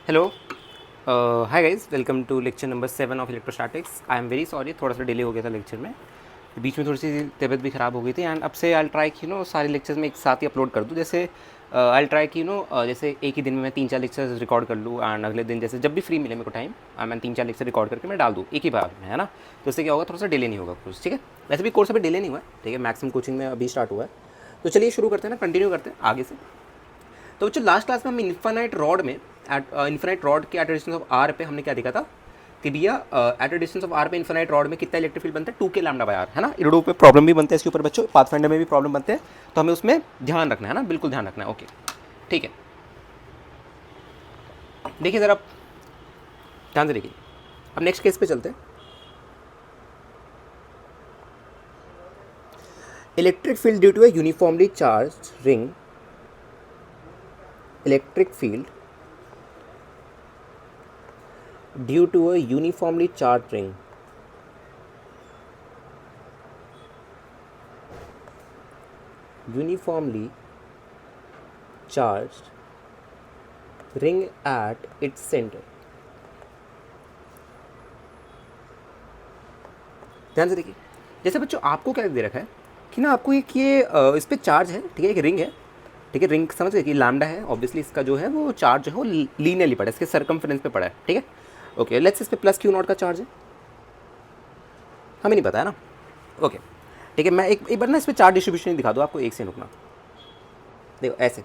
Hello hi guys, welcome to lecture number 7 of electrostatics. I am very sorry, थोड़ा सा delay हो गया था लेक्चर में। बीच में थोड़ी सी तबीयत भी ख़राब हो गई थी एंड अब से आई ट्राई कि सारे लेक्चर्स में एक साथ ही अपलोड कर दूँ। जैसे आई ट्राई कि जैसे एक ही दिन में मैं 3-4 लेक्चर्स रिकॉर्ड कर लूँ एंड अगले दिन जैसे जब भी फ्री मिले मेरे को टाइम मैं 3-4 लेक्चर रिकॉर्ड करके मैं डाल दूँ एक ही बार में, है ना। तो इससे क्या होगा, थोड़ा सा डिले नहीं होगा कोर्स, ठीक है। वैसे भी कोर्स अभी डिले नहीं हुआ है, ठीक है। मैक्सिमम कोचिंग में अभी स्टार्ट हुआ है। तो चलिए शुरू करते हैं ना, कंटिन्यू करते हैं आगे से। तो बच्चों लास्ट क्लास में हम इन्फानाइट रॉड में इन्फानाइट रॉड के एट डिस्टेंस ऑफ आर पे हमने क्या देखा था कि भैया एट डिस्टेंस ऑफ आर पे इन्फानाइट रॉड में कितना इलेक्ट्रिक फील्ड बनता है, 2k लैम्डा बाय आर, है ना। इरोडो पे प्रॉब्लम भी बनते हैं इसके ऊपर बच्चों, पाथफाइंडर में भी प्रॉब्लम बनते हैं, तो हमें उसमें ध्यान रखना है ना, बिल्कुल ध्यान रखना है। ओके ठीक है, देखिए ज़रा ध्यान से देखिए। अब नेक्स्ट केस पे चलते हैं। Electric field due to a uniformly charged ring, electric field due to a uniformly charged ring, uniformly charged ring at its center। ध्यान से देखिए, जैसे बच्चों आपको क्या दे रखा है कि ना आपको एक ये इस पर चार्ज है, ठीक है, एक रिंग है, ठीक है। रिंग समझ गए कि लैम्डा है, ऑब्वियसली इसका जो है वो चार्ज जो है वो लीनियरली पड़ा है, इसके सर्कमफ्रेंस पे पड़ा है, ठीक है। ओके लेट्स इस पे प्लस क्यू नॉट का चार्ज है, हमें नहीं पता है ना। ओके ठीक है, मैं एक बार ना इस पर चार्ज डिस्ट्रीब्यूशन दिखा दूँ आपको, एक से रुकना। देखो ऐसे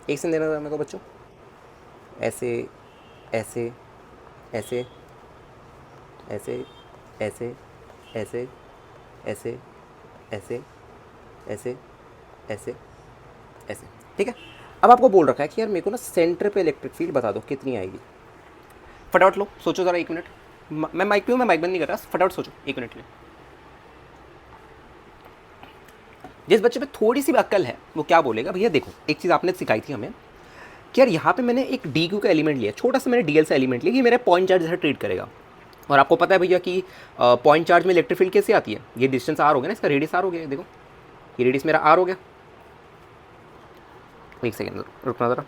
एक से देना था मेरे को बच्चों, ऐसे ऐसे ऐसे ऐसे ऐसे ऐसे ऐसे ऐसे ऐसे ऐसे ऐसे, ठीक है। अब आपको बोल रखा है कि यार मेरे को ना सेंटर पे इलेक्ट्रिक फील्ड बता दो कितनी आएगी। फटाफट लो, सोचो ज़रा, 1 मिनट। मैं माइक पे हूँ, मैं माइक बंद नहीं कर रहा, फटाफट सोचो 1 मिनट के लिए। जिस बच्चे पे थोड़ी सी भी अक्ल है वो क्या बोलेगा, भैया देखो एक चीज़ आपने सिखाई थी हमें कि यार यहाँ पे मैंने एक डी क्यू का एलिमेंट लिया, छोटा सा मैंने डी एल सा एलिमेंट लिया कि मेरे पॉइंट चार्ज जैसा ट्रीट करेगा। और आपको पता है भैया कि पॉइंट चार्ज में इलेक्ट्रिक फील्ड कैसे आती है, ये डिस्टेंस आर हो गया ना, इसका रेडियस आर हो गया, देखो ये रेडियस मेरा आर हो गया। एक सेकेंड रुकना ज़रा,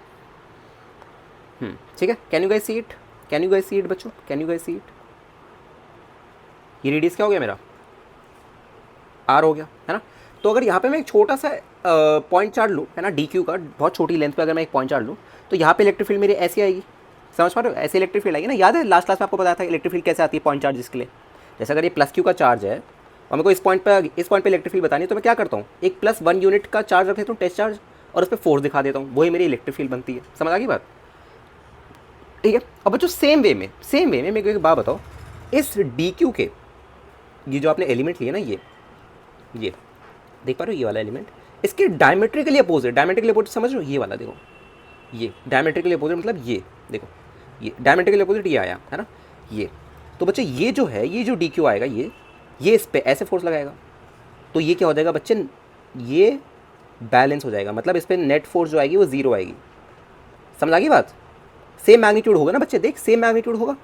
ठीक है। Can you guys see it, can you guys see it बच्चों, can you guys see it. ये रेडियस क्या हो गया मेरा, आर हो गया, है ना। तो अगर यहाँ पे मैं एक छोटा सा पॉइंट चार्ज लूँ, है ना, डी क्यू का, बहुत छोटी लेंथ पे अगर मैं एक पॉइंट चार्ज लूँ तो यहाँ पे इलेक्ट्रिक फील्ड मेरी ऐसी आएगी, समझ पा रहे हो, ऐसे इलेक्ट्रिक फील्ड आएगी ना। याद है लास्ट क्लास में आपको बताया था इलेक्ट्रिक फील्ड कैसे आती है पॉइंट चार्ज के लिए। जैसे अगर ये प्लस क्यू का चार्ज है और मेरे को इस पॉइंट पर इलेक्ट्रिक फील्ड बतानी है, तो मैं क्या करता हूँ, एक +1 यूनिट का चार्ज रख देता हूँ, टेस्ट चार्ज, और उस पर फोर्स दिखा देता हूँ, वही मेरी इलेक्ट्रिक फील्ड बनती है। समझ आ गई बात, ठीक है। अब बच्चों सेम वे में मेरे को एक बात बताओ, इस डी क्यू के ये जो आपने एलिमेंट लिया ना, ये देख पा रहे हो, ये वाला एलिमेंट, इसके डायमेट्रिकली अपोजिट, डायमेट्रिकली अपोजिट समझ रहे हो, ये वाला देखो, ये डायमेट्रिकली अपोजिट मतलब ये देखो, ये डायमेट्रिकली अपोजिट ये आया, है ना, ये। तो बच्चे ये जो है, ये जो डी क्यू आएगा, ये इस पे ऐसे फोर्स लगाएगा, तो ये क्या हो जाएगा बच्चे, ये बैलेंस हो जाएगा, मतलब इस पर नेट फोर्स जो आएगी वो जीरो आएगी। समझ आ गई बात, सेम मैग्नीट्यूड होगा ना बच्चे, देख सेम मैग्नीट्यूड होगा,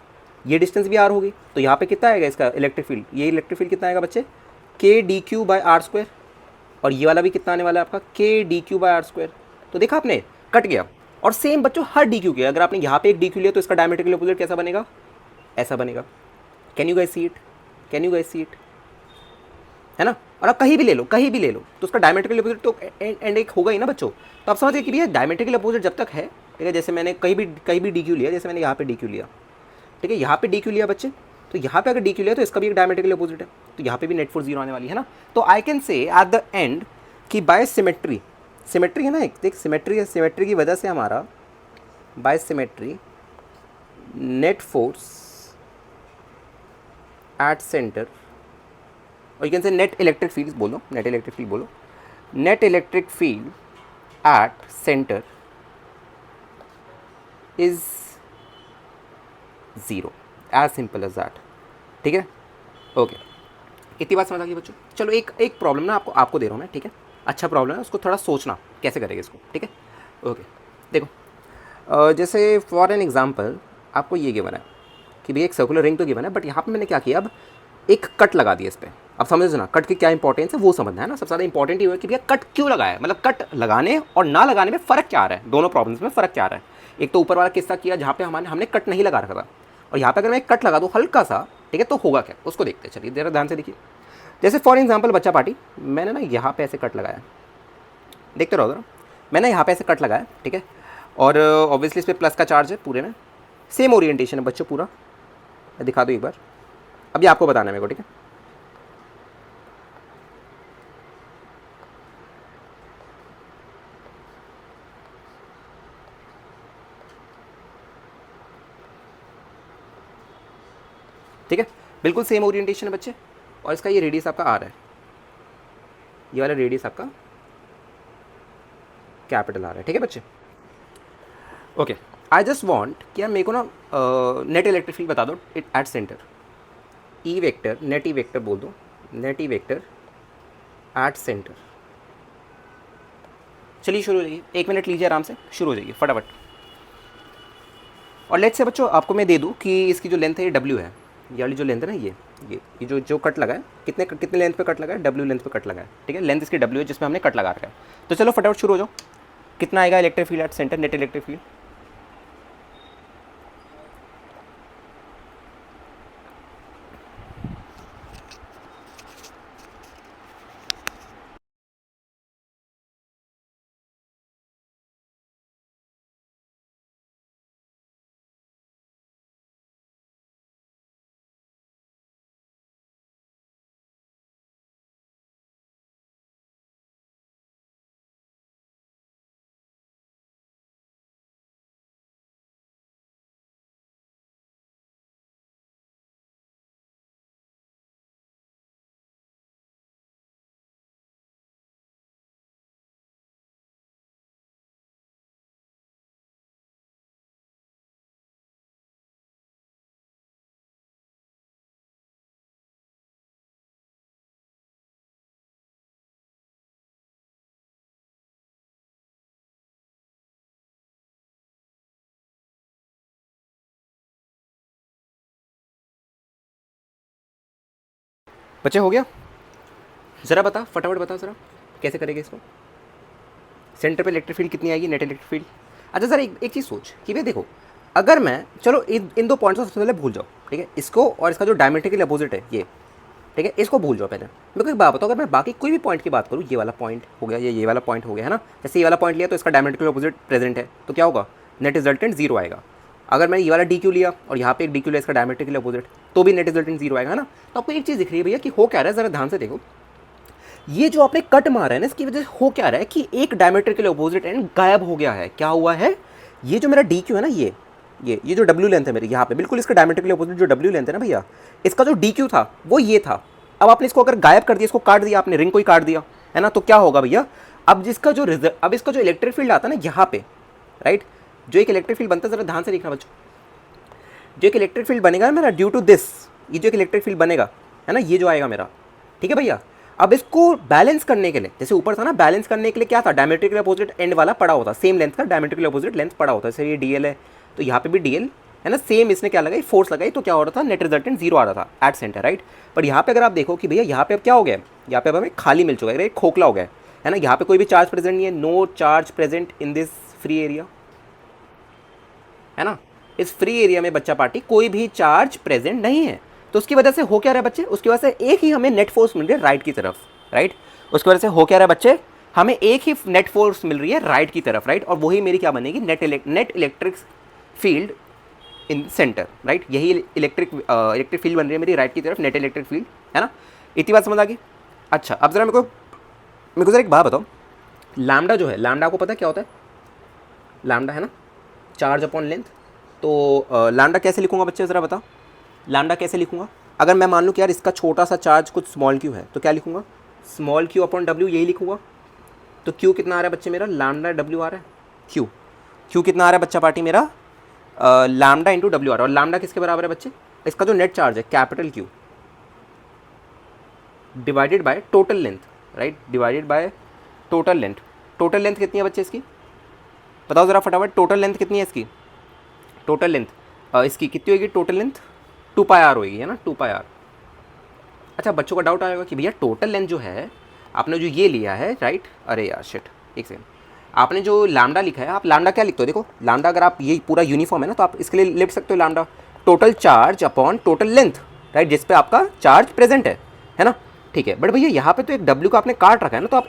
ये डिस्टेंस भी आर होगी, तो यहाँ पे कितना आएगा इसका इलेक्ट्रिक फील्ड, ये इलेक्ट्रिक फील्ड कितना आएगा बच्चे, k D Q by are square. और ये वाला भी कितना आने वाला है आपका, K D Q by are square. तो देखा आपने, कट गया। और सेम बच्चों हर डी क्यू के, अगर आपने यहाँ पे एक डी क्यू लिया तो इसका डायमेट्रिकली अपोजिट कैसा बनेगा, ऐसा बनेगा। Can you guys see it, can you guys see it, है ना। और आप कहीं भी ले लो, कहीं भी ले लो, तो उसका डायमेट्रिकली अपोजिट तो एंड एक होगा ही ना बच्चों। तो आप समझिए कि भैया डायमेट्रिकली अपोजिट जब तक है, ठीक है। जैसे मैंने कहीं भी डी क्यू लिया, जैसे मैंने यहाँ पे डी क्यू लिया, ठीक है, यहाँ पे डी क्यू लिया बच्चे, तो यहाँ पे अगर डी क्यू लिया तो इसका भी एक डायमेट्रिकली अपोजिट है, तो यहाँ पे भी नेट फोर्स जीरो आने वाली है ना। तो I can say at the end कि बाय सिमेट्री, सिमेट्री है ना एक, देख सिमेट्री है, सिमेट्री की वजह से हमारा by symmetry net force at centre, और you can say net electric field बोलो, नेट इलेक्ट्रिक फील्ड बोलो, net electric field at centre is zero, as simple as that, ठीक है। ओके इतनी बात समझ आ गई बच्चों। चलो एक प्रॉब्लम ना आपको दे रहा हूँ मैं, ठीक है, अच्छा प्रॉब्लम है, उसको थोड़ा सोचना कैसे करेंगे इसको, ठीक है। ओके देखो, जैसे फॉर एन एग्जांपल आपको ये गिवन है कि भैया एक सर्कुलर रिंग तो गिवन है, बट यहाँ पे मैंने क्या किया, अब एक कट लगा दिया इस पर। अब समझो ना कट की क्या इंपॉर्टेंस है वो समझना है ना। सबसे ज़्यादा इंपॉर्टेंट ये है कि भैया कट क्यों लगाया है, मतलब कट लगाने और ना लगाने में फ़र्क क्या आ रहा है, दोनों प्रॉब्लम्स में फ़र्क क्या आ रहा है। एक तो ऊपर वाला किस्सा किया जहाँ पे हमने कट नहीं लगा रखा था, और यहाँ पे अगर मैं कट लगा दूँ हल्का सा, ठीक है, तो होगा क्या उसको देखते हैं। चलिए जरा ध्यान से देखिए। जैसे फॉर एग्जाम्पल बच्चा पार्टी, मैंने ना यहाँ पे ऐसे कट लगाया, देखते रहो जरा, मैंने यहाँ पे ऐसे कट लगाया, ठीक है, और ऑब्वियसली इस पर प्लस का चार्ज है पूरे में, सेम ओरिएंटेशन है बच्चों पूरा, मैं दिखा दूँ एक बार, अभी आपको बताना है मेरे को, ठीक है। ठीक है, बिल्कुल सेम ओरिएंटेशन है बच्चे, और इसका ये रेडियस आपका आर है, ये वाला रेडियस आपका कैपिटल आर है, ठीक है बच्चे। ओके, आई जस्ट वांट कि यार मेरे को ना नेट इलेक्ट्रिक फील्ड बता दो it at centre, E vector, net E vector बोल दो, net E vector at centre. चलिए शुरू हो जाइए, 1 मिनट लीजिए आराम से, शुरू हो जाइए फटाफट। और लेट्स से बच्चों आपको मैं दे दूँ कि इसकी जो लेंथ है ये डब्ल्यू है, ये वाली जो लेंथ है ना, ये जो कट लगा है, कितने लेंथ पे कट लगा है, डब्ल्यू लेंथ पे कट लगा है, ठीक है, लेंथ इसकी डब्ल्यू है जिसमें हमने कट लगा रखा है। तो चलो फटाफट शुरू हो जाओ, कितना आएगा electric field at centre, net electric field? बच्चे हो गया? ज़रा बता, फटाफट बता ज़रा, कैसे करेंगे इसको? सेंटर पे इलेक्ट्रिक फील्ड कितनी आएगी, नेट इलेक्ट्रिक फील्ड? अच्छा सर एक चीज़ सोच कि भाई देखो, अगर मैं, चलो इन दो पॉइंट्स को सबसे पहले भूल जाओ, ठीक है, इसको और इसका जो डायमेट्रिकली अपोजिट है ये, ठीक है, इसको भूल जाओ पहले। मेरे को एक बात बताओ, अगर मैं बाकी कोई भी पॉइंट की बात करूँ, ये वाला पॉइंट हो गया, ये वाला पॉइंट हो गया, है ना, जैसे ये वाला पॉइंट लिया तो इसका डायमेट्रिकली अपोजिट प्रेजेंट है, तो क्या होगा, नेट रिजल्टेंट जीरो आएगा। अगर मैंने ये वाला डी क्यू लिया और यहाँ पे एक डी क्यू लिया इसका डायमेट्रिकली अपोजिट, तो भी नेट रिजल्टेंट जीरो आएगा, है ना। तो आपको एक चीज़ दिख रही है भैया कि हो क्या रहा है, ज़रा ध्यान से देखो, ये जो आपने कट मारा है ना, इसकी वजह से हो क्या रहा है कि एक डायमेट्रिकली अपोजिट एंड गायब हो गया है। क्या हुआ है, ये जो मेरा डी क्यू है ना, ये जो डब्ल्यू लेंथ है मेरी यहाँ पे, बिल्कुल इसका डायमेट्रिकली अपोजिट जो डब्ल्यू लेंथ है ना भैया, इसका जो डी क्यू था वो ये था। अब आपने इसको अगर गायब कर दिया, इसको काट दिया आपने, रिंग को ही काट दिया, है ना, तो क्या होगा भैया, अब इसका जो इलेक्ट्रिक फील्ड आता है ना यहाँ पे, राइट, जो एक इलेक्ट्रिक फील्ड बनता है, जरा ध्यान से देखना बच्चों, जो एक इलेक्ट्रिक फील्ड बनेगा ना मेरा ड्यू टू दिस, ये जो एक इलेक्ट्रिक फील्ड बनेगा, है ना, ये जो आएगा मेरा, ठीक है भैया। अब इसको बैलेंस करने के लिए, जैसे ऊपर था ना, बैलेंस करने के लिए क्या था, डायमेट्रिकली अपोजिट एंड वाला पड़ा होता, सेम लेंथ का डायमेट्रिकली अपोजिट लेंथ पड़ा होता है। जैसे ये डीएल है तो यहाँ पे भी डीएल है ना, सेम इसने क्या लगाई, फोर्स लगाई, तो क्या हो रहा था, नेट रिजल्टेंट जीरो आ रहा था एट सेंटर, राइट। पर यहाँ पे अगर आप देखो कि भैया यहाँ पे अब क्या हो गया, यहाँ पे अब हमें खाली मिल चुका है, खोखला हो गया है ना, यहाँ पे कोई भी चार्ज प्रेजेंट नहीं है, no charge present in this free area, है ना, इस फ्री एरिया में बच्चा पार्टी कोई भी चार्ज प्रेजेंट नहीं है। तो उसकी वजह से हो क्या रहा है बच्चे, उसकी वजह से एक ही हमें नेट फोर्स मिल रही है राइट की तरफ, राइट, उसकी वजह से हो क्या रहा है बच्चे, हमें एक ही नेट फोर्स मिल रही है राइट की तरफ, राइट, और वही मेरी क्या बनेगी, नेट इलेक्ट्रिक फील्ड इन सेंटर, राइट, यही इलेक्ट्रिक फील्ड बन रही है मेरी राइट की तरफ, नेट इलेक्ट्रिक फील्ड, है ना। इतनी बात समझ आ गई? अच्छा अब जरा मेरे को जरा एक बात बताओ, लैम्डा जो है, लैम्डा को पता है क्या होता है, लैम्डा है ना चार्ज अपॉन लेंथ, तो लैम्डा कैसे लिखूंगा बच्चे, ज़रा बताओ, लैम्डा कैसे लिखूंगा? अगर मैं मान लूँ कि यार इसका छोटा सा चार्ज कुछ स्मॉल क्यू है, तो क्या लिखूंगा, स्मॉल क्यू अपॉन डब्ल्यू, यही लिखूंगा। तो क्यू कितना आ रहा है बच्चे मेरा, लैम्डा डब्ल्यू आ रहा है, क्यू कितना आ रहा है बच्चा पार्टी मेरा, लैम्डा इंटू डब्ल्यू आ रहा है, और लैम्डा किसके बराबर है बच्चे, इसका जो नेट चार्ज है capital Q divided by total length, right, divided by total length. Total length कितनी है बच्चे इसकी, बताओ ज़रा फटाफट, टोटल लेंथ कितनी है इसकी, टोटल लेंथ इसकी कितनी होगी, टोटल लेंथ 2 पाई आर होगी, है ना, 2 पाई आर। अच्छा बच्चों का डाउट आएगा कि भैया टोटल लेंथ जो है आपने जो ये लिया है, राइट, अरे यार शिट, एक सेकंड, आपने जो लैम्डा लिखा है, आप लैम्डा क्या लिखते हो, देखो लैम्डा अगर आप ये पूरा यूनिफॉर्म है ना, तो आप इसके लिए लिख सकते हो lambda total charge upon total length, right, जिस पे आपका चार्ज प्रेजेंट है ना। ठीक है, बट भैया यहाँ पे तो एक डब्ल्यू का आपने काट रखा है ना, तो आप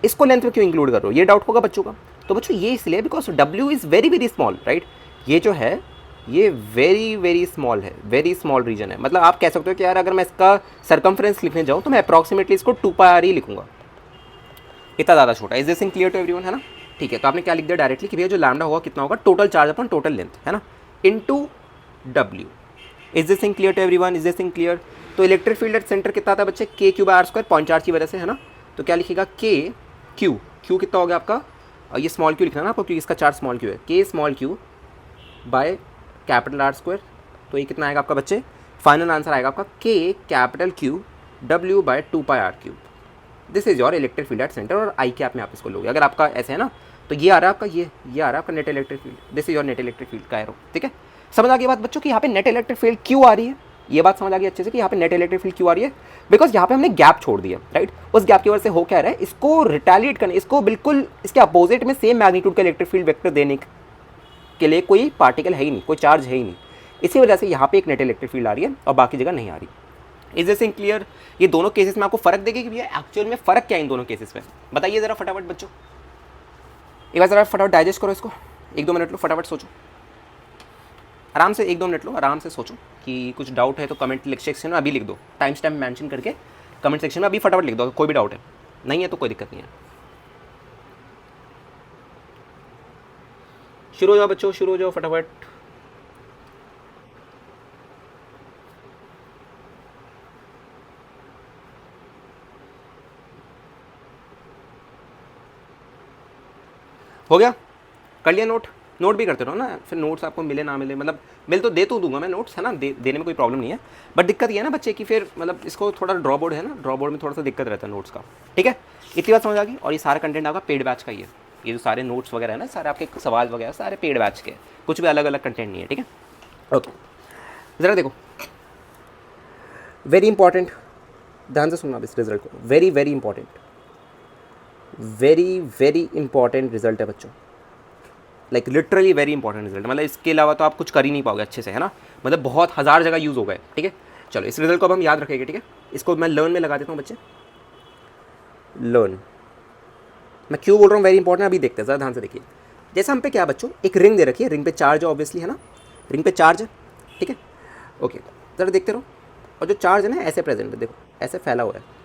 इसको लेंथ में क्यों इंक्लूड कर रहे हो, ये डाउट होगा बच्चों का। तो बच्चों ये इसलिए because W is very very small, right, ये जो है ये वेरी वेरी स्मॉल है, वेरी स्मॉल रीजन है। मतलब आप कह सकते हो कि यार अगर मैं इसका सरकमफ्रेंस लिखने जाऊँ तो मैं अप्रॉक्सीमेटली इसको 2πr ही लिखूंगा, इतना ज़्यादा छोटा। Is this in clear to everyone, है ना। ठीक है, तो आपने क्या लिख दिया डायरेक्टली कि भैया जो लैम्डा होगा कितना होगा, टोटल चार्ज अपन टोटल लेंथ, है ना, into W. Is this thing clear to everyone, is this thing clear. तो इलेक्ट्रिक फील्ड एट सेंटर कितना था बच्चे, K Q by R square, point charge की वजह से, है ना। तो क्या लिखेगा, के क्यू, क्यू कितना हो गया आपका, और ये स्मॉल क्यू लिखना है ना आपको क्योंकि इसका चार्ज स्मॉल क्यू है, K small Q by capital R square. तो ये कितना आएगा आपका बच्चे, फाइनल आंसर आएगा आपका K capital Q W by 2πr cube. This is your electric field at centre, और आई के आप में आप इसको लोगे। अगर आपका ऐसे है ना, तो ये आ रहा है आपका, ये आ रहा है आपका net electric field, this is your net electric field का एरो। ठीक है, समझ आ गई बात बच्चों कि यहाँ पे नेट इलेक्ट्रिक फील्ड क्यों आ रही है, ये बात समझ आ गई अच्छे से कि यहाँ पे नेट इलेक्ट्रिक फील्ड क्यों आ रही है, बिकॉज यहाँ पे हमने गैप छोड़ दिया, राइट। उस गैप की वजह से हो क्या रहा है, इसको रिटेलिएट करने, इसको बिल्कुल इसके अपोजिट में सेम मैग्नीट्यूड का इलेक्ट्रिक फील्ड वेक्टर देने के लिए कोई पार्टिकल है ही नहीं, कोई चार्ज है ही नहीं। इसी वजह से यहाँ पे एक नेट इलेक्ट्रिक फील्ड आ रही है और बाकी जगह नहीं आ रही। Is this in clear. ये दोनों केसेस में आपको फर्क देगी कि भैया एक्चुअल में फर्क क्या है इन दोनों केसेस में, बताइए जरा फटाफट बच्चों। एक बार जरा फटाफट डाइजेस्ट करो इसको, 1-2 मिनट लो, फटाफट सोचो आराम से, 1-2 मिनट लो, आराम से सोचो कि कुछ डाउट है तो कमेंट सेक्शन में अभी लिख दो, टाइम स्टैम्प मेंशन करके कमेंट सेक्शन में अभी फटाफट लिख दो, कोई भी डाउट है, नहीं है तो कोई दिक्कत नहीं है। शुरू हो जाओ बच्चों, शुरू हो जाओ फटाफट। हो गया, कर लिया नोट, नोट भी करते रहो ना, फिर नोट्स आपको मिले ना मिले, मतलब मिल तो दे तो दूंगा मैं नोट्स, है ना, देने में कोई प्रॉब्लम नहीं है, बट दिक्कत ये है ना बच्चे की फिर मतलब इसको थोड़ा ड्रॉ बोर्ड है ना, ड्रॉ बोर्ड में थोड़ा सा दिक्कत रहता है नोट्स का। ठीक है, इतनी बात समझ आ गई। और ये सारा कंटेंट आपका पेड बैच का ही है, ये जो सारे नोट्स वगैरह है ना, सारे आपके सवाल वगैरह सारे पेड बैच के, कुछ भी अलग अलग कंटेंट नहीं है। ठीक है, ओके, ज़रा देखो, वेरी इंपॉर्टेंट, ध्यान से सुनना इस रिजल्ट को, very very important, very very important result है बच्चों, like literally very important result, मतलब इसके अलावा तो आप कुछ कर ही नहीं पाओगे अच्छे से, है ना, मतलब बहुत हज़ार जगह यूज़ हो गए। ठीक है, चलो इस रिजल्ट को अब हम याद रखेंगे। ठीक है, इसको मैं लर्न में लगा देता हूँ बच्चे, लर्न, मैं क्यों बोल रहा हूँ वेरी इंपॉर्टेंट, अभी देखते हैं, ज़रा ध्यान से देखिए। जैसे हम पे क्या बच्चों, एक रिंग दे रखी है, रिंग पे चार्ज है ऑब्वियसली, है ना, रिंग पे चार्ज है। ठीक है, ओके, ज़रा देखते रहो, और जो चार्ज है ना ऐसे प्रेजेंट है, देखो ऐसे फैला हुआ है।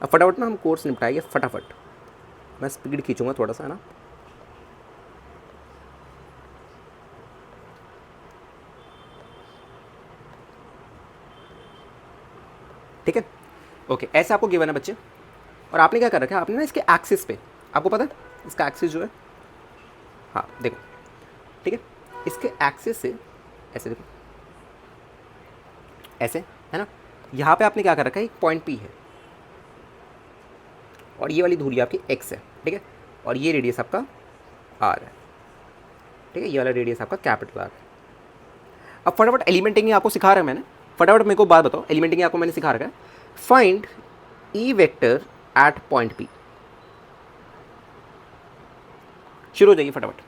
अब फटाफट ना हम कोर्स निपटाएंगे फटाफट, मैं स्पीड खींचूंगा थोड़ा सा, है ना। ठीक है, ओके, ऐसे आपको गिवन है बच्चे, और आपने क्या कर रखा है, आपने ना इसके एक्सिस पे, आपको पता है इसका एक्सिस जो है, हाँ देखो, ठीक है, इसके एक्सिस से ऐसे देखो, ऐसे, है ना, यहाँ पे आपने क्या कर रखा है, एक पॉइंट पी है, और ये वाली धुरी आपकी एक्स है। ठीक है, और ये रेडियस आपका आर है। ठीक है, ये वाला रेडियस आपका कैपिटल आर है। अब फटाफट एलिमेंटिंग आपको सिखा रहा है मैंने, फटाफट मेरे को बात बताओ, एलिमेंटिंग आपको मैंने सिखा रखा है, find E vector eight point P. शुरू हो जाइए फटाफट,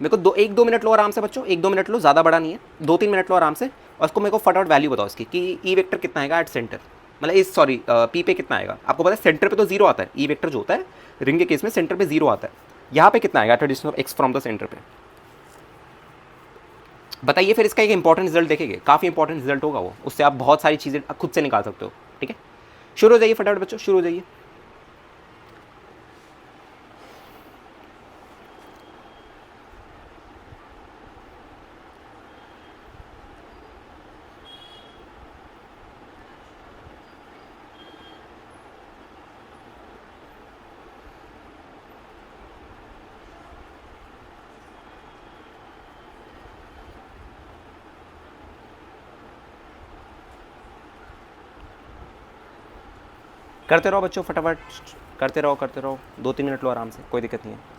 मेरे को 1-2 मिनट लो आराम से बच्चों, 1-2 मिनट लो, ज़्यादा बड़ा नहीं है, 2-3 मिनट लो आराम से, और उसको मेरे को फटाफट वैल्यू बताओ इसकी कि ई वेक्टर कितना आएगा एट सेंटर, मतलब इस सॉरी पी पे कितना आएगा। आपको पता है सेंटर पे तो जीरो आता है, ई वेक्टर जो होता है रिंग के केस में सेंटर पे जीरो आता है, यहाँ पे कितना आएगा at distance of x from the centre पे, बताइए। फिर इसका एक इंपॉर्टेंट रिजल्ट देखेंगे, काफ़ी इंपॉर्टेंट रिजल्ट होगा वो, उससे आप बहुत सारी चीज़ें खुद से निकाल सकते हो। ठीक है, शुरू हो जाइए फटाफट बच्चों, शुरू हो जाइए। करते रहो बच्चों फटाफट, करते रहो, 2-3 मिनट लो आराम से, कोई दिक्कत नहीं है।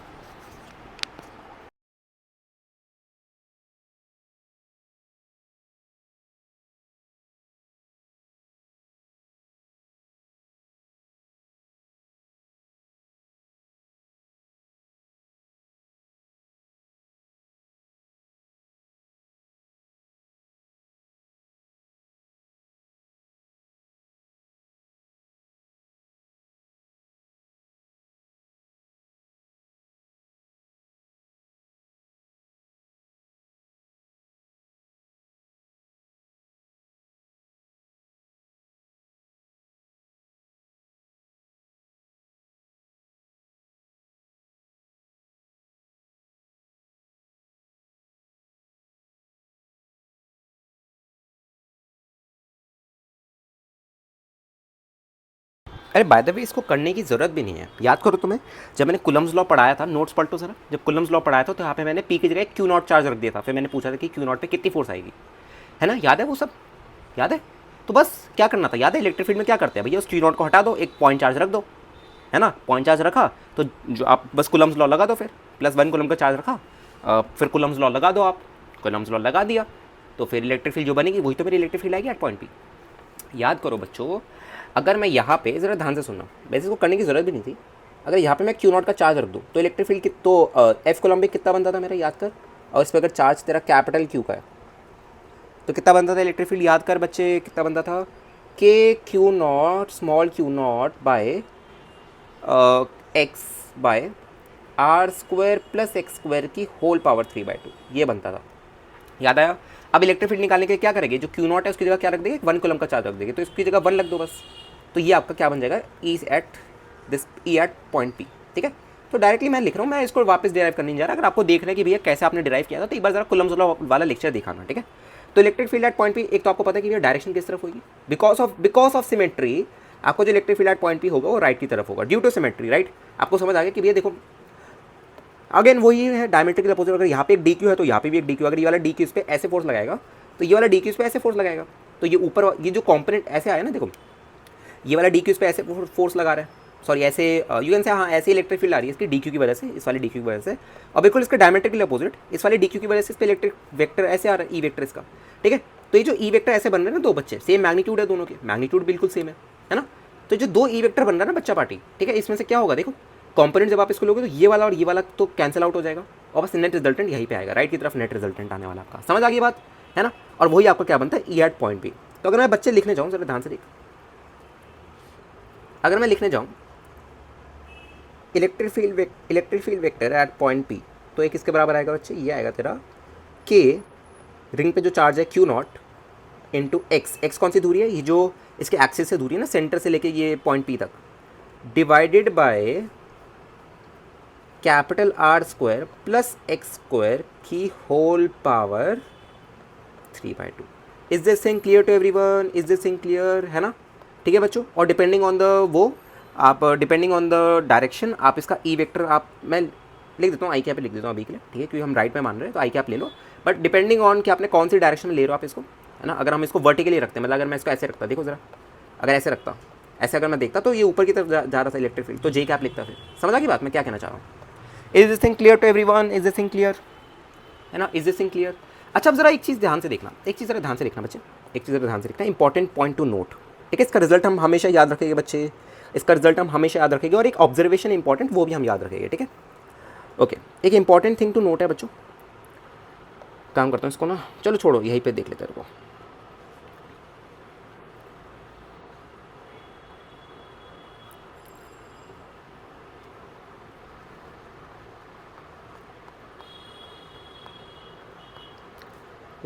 अरे बाय द वे इसको करने की ज़रूरत भी नहीं है, याद करो तुम्हें जब मैंने कुलम्स लॉ पढ़ाया था, नोट्स पलटो जरा, जब कुलम्स लॉ पढ़ाया था तो यहाँ पे मैंने पी की जगह क्यू नॉट चार्ज रख दिया था, फिर मैंने पूछा था कि क्यू नॉट पे कितनी फोर्स आएगी, है ना, याद है वो सब, याद है। तो बस क्या करना था, याद है इलेक्ट्रिक फील्ड में क्या करते हैं भैया, उस क्यू नॉट को हटा दो, एक पॉइंट चार्ज रख दो, है ना, पॉइंट चार्ज रखा तो जो आप बस कुलम्स लॉ लगा दो, फिर +1 कुलम का चार्ज रखा, फिर कुलम्स लॉ लगा दो, आप कुलम्स लॉ लगा दिया तो फिर इलेक्ट्रिक फील्ड जो बनेगी वही तो मेरी इलेक्ट्रिक फील्ड आएगी एट पॉइंट पी। याद करो बच्चों, अगर मैं यहाँ पे ज़रा ध्यान से सुनना, वैसे इसको करने की ज़रूरत भी नहीं थी, अगर यहाँ पे मैं क्यू नॉट का चार्ज रख दूँ तो इलेक्ट्रिक फील्ड तो एफ कोलम्बिक कितना बनता था मेरा, याद कर, और इस पर अगर चार्ज तेरा कैपिटल क्यू का है तो कितना बनता था इलेक्ट्रिक फील्ड, याद कर बच्चे कितना बनता था, K Q not small Q not by X by R square plus X square की होल पावर 3/2, ये बनता था, याद आया। अब इलेक्ट्रिक फील्ड निकालने के लिए क्या करेंगे, जो क्यू नॉट है उसकी जगह क्या रख देंगे, 1 कूलम का चार्ज रख देंगे, तो इसकी जगह 1 रख दो बस, तो ये आपका क्या बन जाएगा, ई एट पॉइंट पी, ठीक है। तो डायरेक्टली मैं लिख रहा हूँ, मैं इसको वापस डिराइव करने नहीं जा रहा, अगर आपको देखना है कि भैया कैसे आपने डिराइव किया था तो एक बार जरा कुलम्स लॉ वाला लेक्चर दिखाना, ठीक है। तो electric field at point P, एक तो आपको पता है कि भैया डायरेक्शन किस तरफ होगी, बिकॉज ऑफ सिमेट्री आपको जो electric field at point P होगा वो राइट की तरफ होगा, ड्यू टू सिमेट्री, राइट। आपको समझ आ गया कि भैया देखो अगेन वही है डायमेट्रिकल अपोजिट, अगर यहाँ पे एक डी क्यू है तो यहाँ पे भी एक डी क्यू, अगर ये वाला डी क्यू इस पर ऐसे फोर्स लगाएगा तो ये वाला डी क्यू इस पर ऐसे फोर्स लगाएगा, तो ये ऊपर ये जो कॉम्पोनेंट ऐसे आया ना, देखो ये वाला डी क्यू इस पर ऐसे फोर्स लगा रहा है, सॉरी ऐसे यू कैन से, हाँ ऐसे इलेक्ट्रिक फील्ड आ रही है इसकी डी क्यू की वजह से, इस वाले डी क्यू की वजह से, और बिल्कुल इसका डायमेट्रिकली अपोजिट इस वाले डी क्यू की वजह से इस पर इलेक्ट्रिक वेक्टर ऐसे आ रहा है, ई वेक्टर इसका, ठीक है। तो ये जो ई वेक्टर ऐसे बन रहे हैं ना दो बच्चे, सेम मैग्नीट्यूड है दोनों के, मैग्नीट्यूड बिल्कुल सेम है ना। तो जो दो ई वेक्टर बन रहा है ना बच्चा पार्टी, ठीक है, इसमें से क्या होगा देखो, कॉम्पोनेंट जब आप इसको लोगे तो ये वाला और ये वाला तो कैंसिल आउट हो जाएगा और बस नेट रिजल्टेंट यहीं पे आएगा, राइट की तरफ नेट रिजल्टेंट आने वाला आपका, समझ आ गई बात, है ना। और वही आपका क्या बनता है, ई एट पॉइंट पी। तो अगर मैं बच्चे लिखने जाऊँ, जरा ध्यान से देख, अगर मैं लिखने जाऊँ electric field vector eight point P, तो एक इसके बराबर आएगा बच्चे, ये आएगा तेरा के रिंग पे जो चार्ज है क्यू नॉट इंटू एक्स कौन सी दूरी है, ये जो इसके एक्सिस से दूरी है ना, सेंटर से लेके ये पॉइंट पी तक, divided by capital R square plus X square की whole power 3/2। Is this thing clear to everyone, is this thing clear, है ना, ठीक है बच्चों। और डिपेंडिंग ऑन द वो आप डिपेंडिंग ऑन द डायरेक्शन आप इसका ई वेक्टर आप, मैं लिख देता हूँ आई कैप पे लिख देता हूँ अभी के लिए, ठीक है, क्योंकि हम राइट में मान रहे हैं तो आई कैप ले लो, बट डिपेंडिंग ऑन कि आपने कौन सी डायरेक्शन में ले रहे हो आप इसको, है ना। अगर हम इसको वर्टिकली रखते हैं, मतलब अगर मैं इसको ऐसे रखता, देखो जरा, अगर ऐसे रखता, ऐसे अगर मैं देखता तो ये ऊपर की तरफ जा रहा था इलेक्ट्रिक फील्ड, तो जे कैप लिखता, फिर समझ आ गई बात मैं क्या कहना चाह रहा हूँ। Is this thing clear to everyone, is this thing clear, है ना, इज दिस थिंग क्लियर। अच्छा अब जरा एक चीज़ ध्यान से देखना, एक चीज़ जरा ध्यान से देखना बच्चे, एक चीज़ जरा ध्यान से देखना, इंपॉर्टेंट पॉइंट टू नोट, ठीक है। इसका रिजल्ट हम हमेशा याद रखेंगे बच्चे, इसका रिजल्ट हम हमेशा याद रखेंगे, और एक ऑब्जर्वेशन इंपॉर्टेंट वो भी हम याद रखेंगे, ठीक है। ओके, एक इंपॉर्टेंट थिंग टू नोट है बच्चों, काम करता हूँ इसको ना, चलो छोड़ो यहीं पे देख लेते हैं,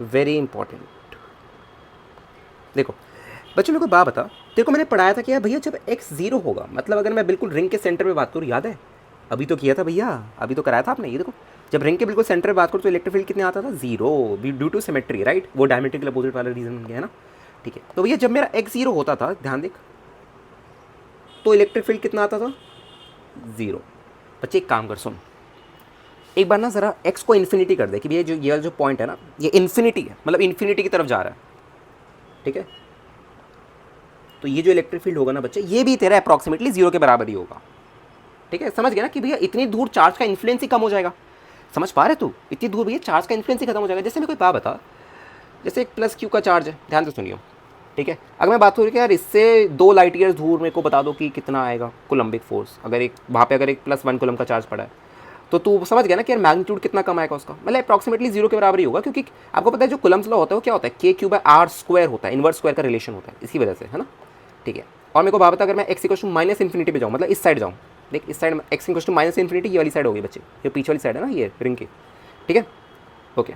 वेरी इंपॉर्टेंट। देखो बच्चों मेरे को बात बता, तेरे को मैंने पढ़ाया था कि यार भैया जब x 0 होगा, मतलब अगर मैं बिल्कुल रिंग के सेंटर में बात करूँ, याद है अभी तो किया था भैया, अभी तो कराया था आपने, ये देखो जब रिंग के बिल्कुल सेंटर में बात करूँ तो इलेक्ट्रिक फील्ड कितने आता था, 0, ड्यू टू सिमेट्री, राइट, वो डायमेट्रिकल अपोजिट वाला रीजन बन गया है ना, ठीक है। तो भैया जब मेरा x 0 होता था, ध्यान देख, तो इलेक्ट्रिक फील्ड कितना आता था, 0। बच्चे एक काम कर, सुन एक बार ना ज़रा x को इन्फिनिटी कर दे कि भैया जो ये जो पॉइंट है ना ये इन्फिनिटी है, मतलब इन्फिनिटी की तरफ जा रहा है, ठीक है। तो ये जो इलेक्ट्रिक फील्ड होगा ना बच्चे, ये भी तेरा अप्रॉक्सीमेटली 0 के बराबर ही होगा, ठीक है। समझ गया ना कि भैया इतनी दूर चार्ज का इन्फ्लुएंस ही कम हो जाएगा, समझ पा रहे तू, इतनी दूर भैया चार्ज का इन्फ्लुएंस ही खत्म हो जाएगा। जैसे मैं कोई बात बता, जैसे एक प्लस क्यू का चार्ज है, ध्यान से सुनियो, ठीक है। अगर मैं बात करूँ कि यार इससे 2 लाइट ईयर्स दूर मेरे को बता दो कि कितना आएगा कुलम्बिक फोर्स, अगर एक वहाँ पे अगर एक +1 कुलम का चार्ज पड़ा है, तो तू समझ गया ना कि यार मैग्नीट्यूड कितना कम आएगा उसका, मतलब अप्रॉक्सीमेटली 0 के बराबर ही होगा, क्योंकि आपको पता है जो कुलम्स लॉ होता है वो क्या होता है, के क्यू बाय आर स्क्वायर होता है, इनवर्स स्क्वायर का रिलेशन होता है, इसी वजह से, है ना, ठीक है। और मेरे को बात बता, अगर मैं x equal to minus infinity पे जाऊँ, मतलब इस साइड जाऊँ, देख इस side x equal to minus infinity, ये वाली साइड होगी बच्चे, ये पीछे वाली साइड है ना ये रिंग की, ठीक है, ओके।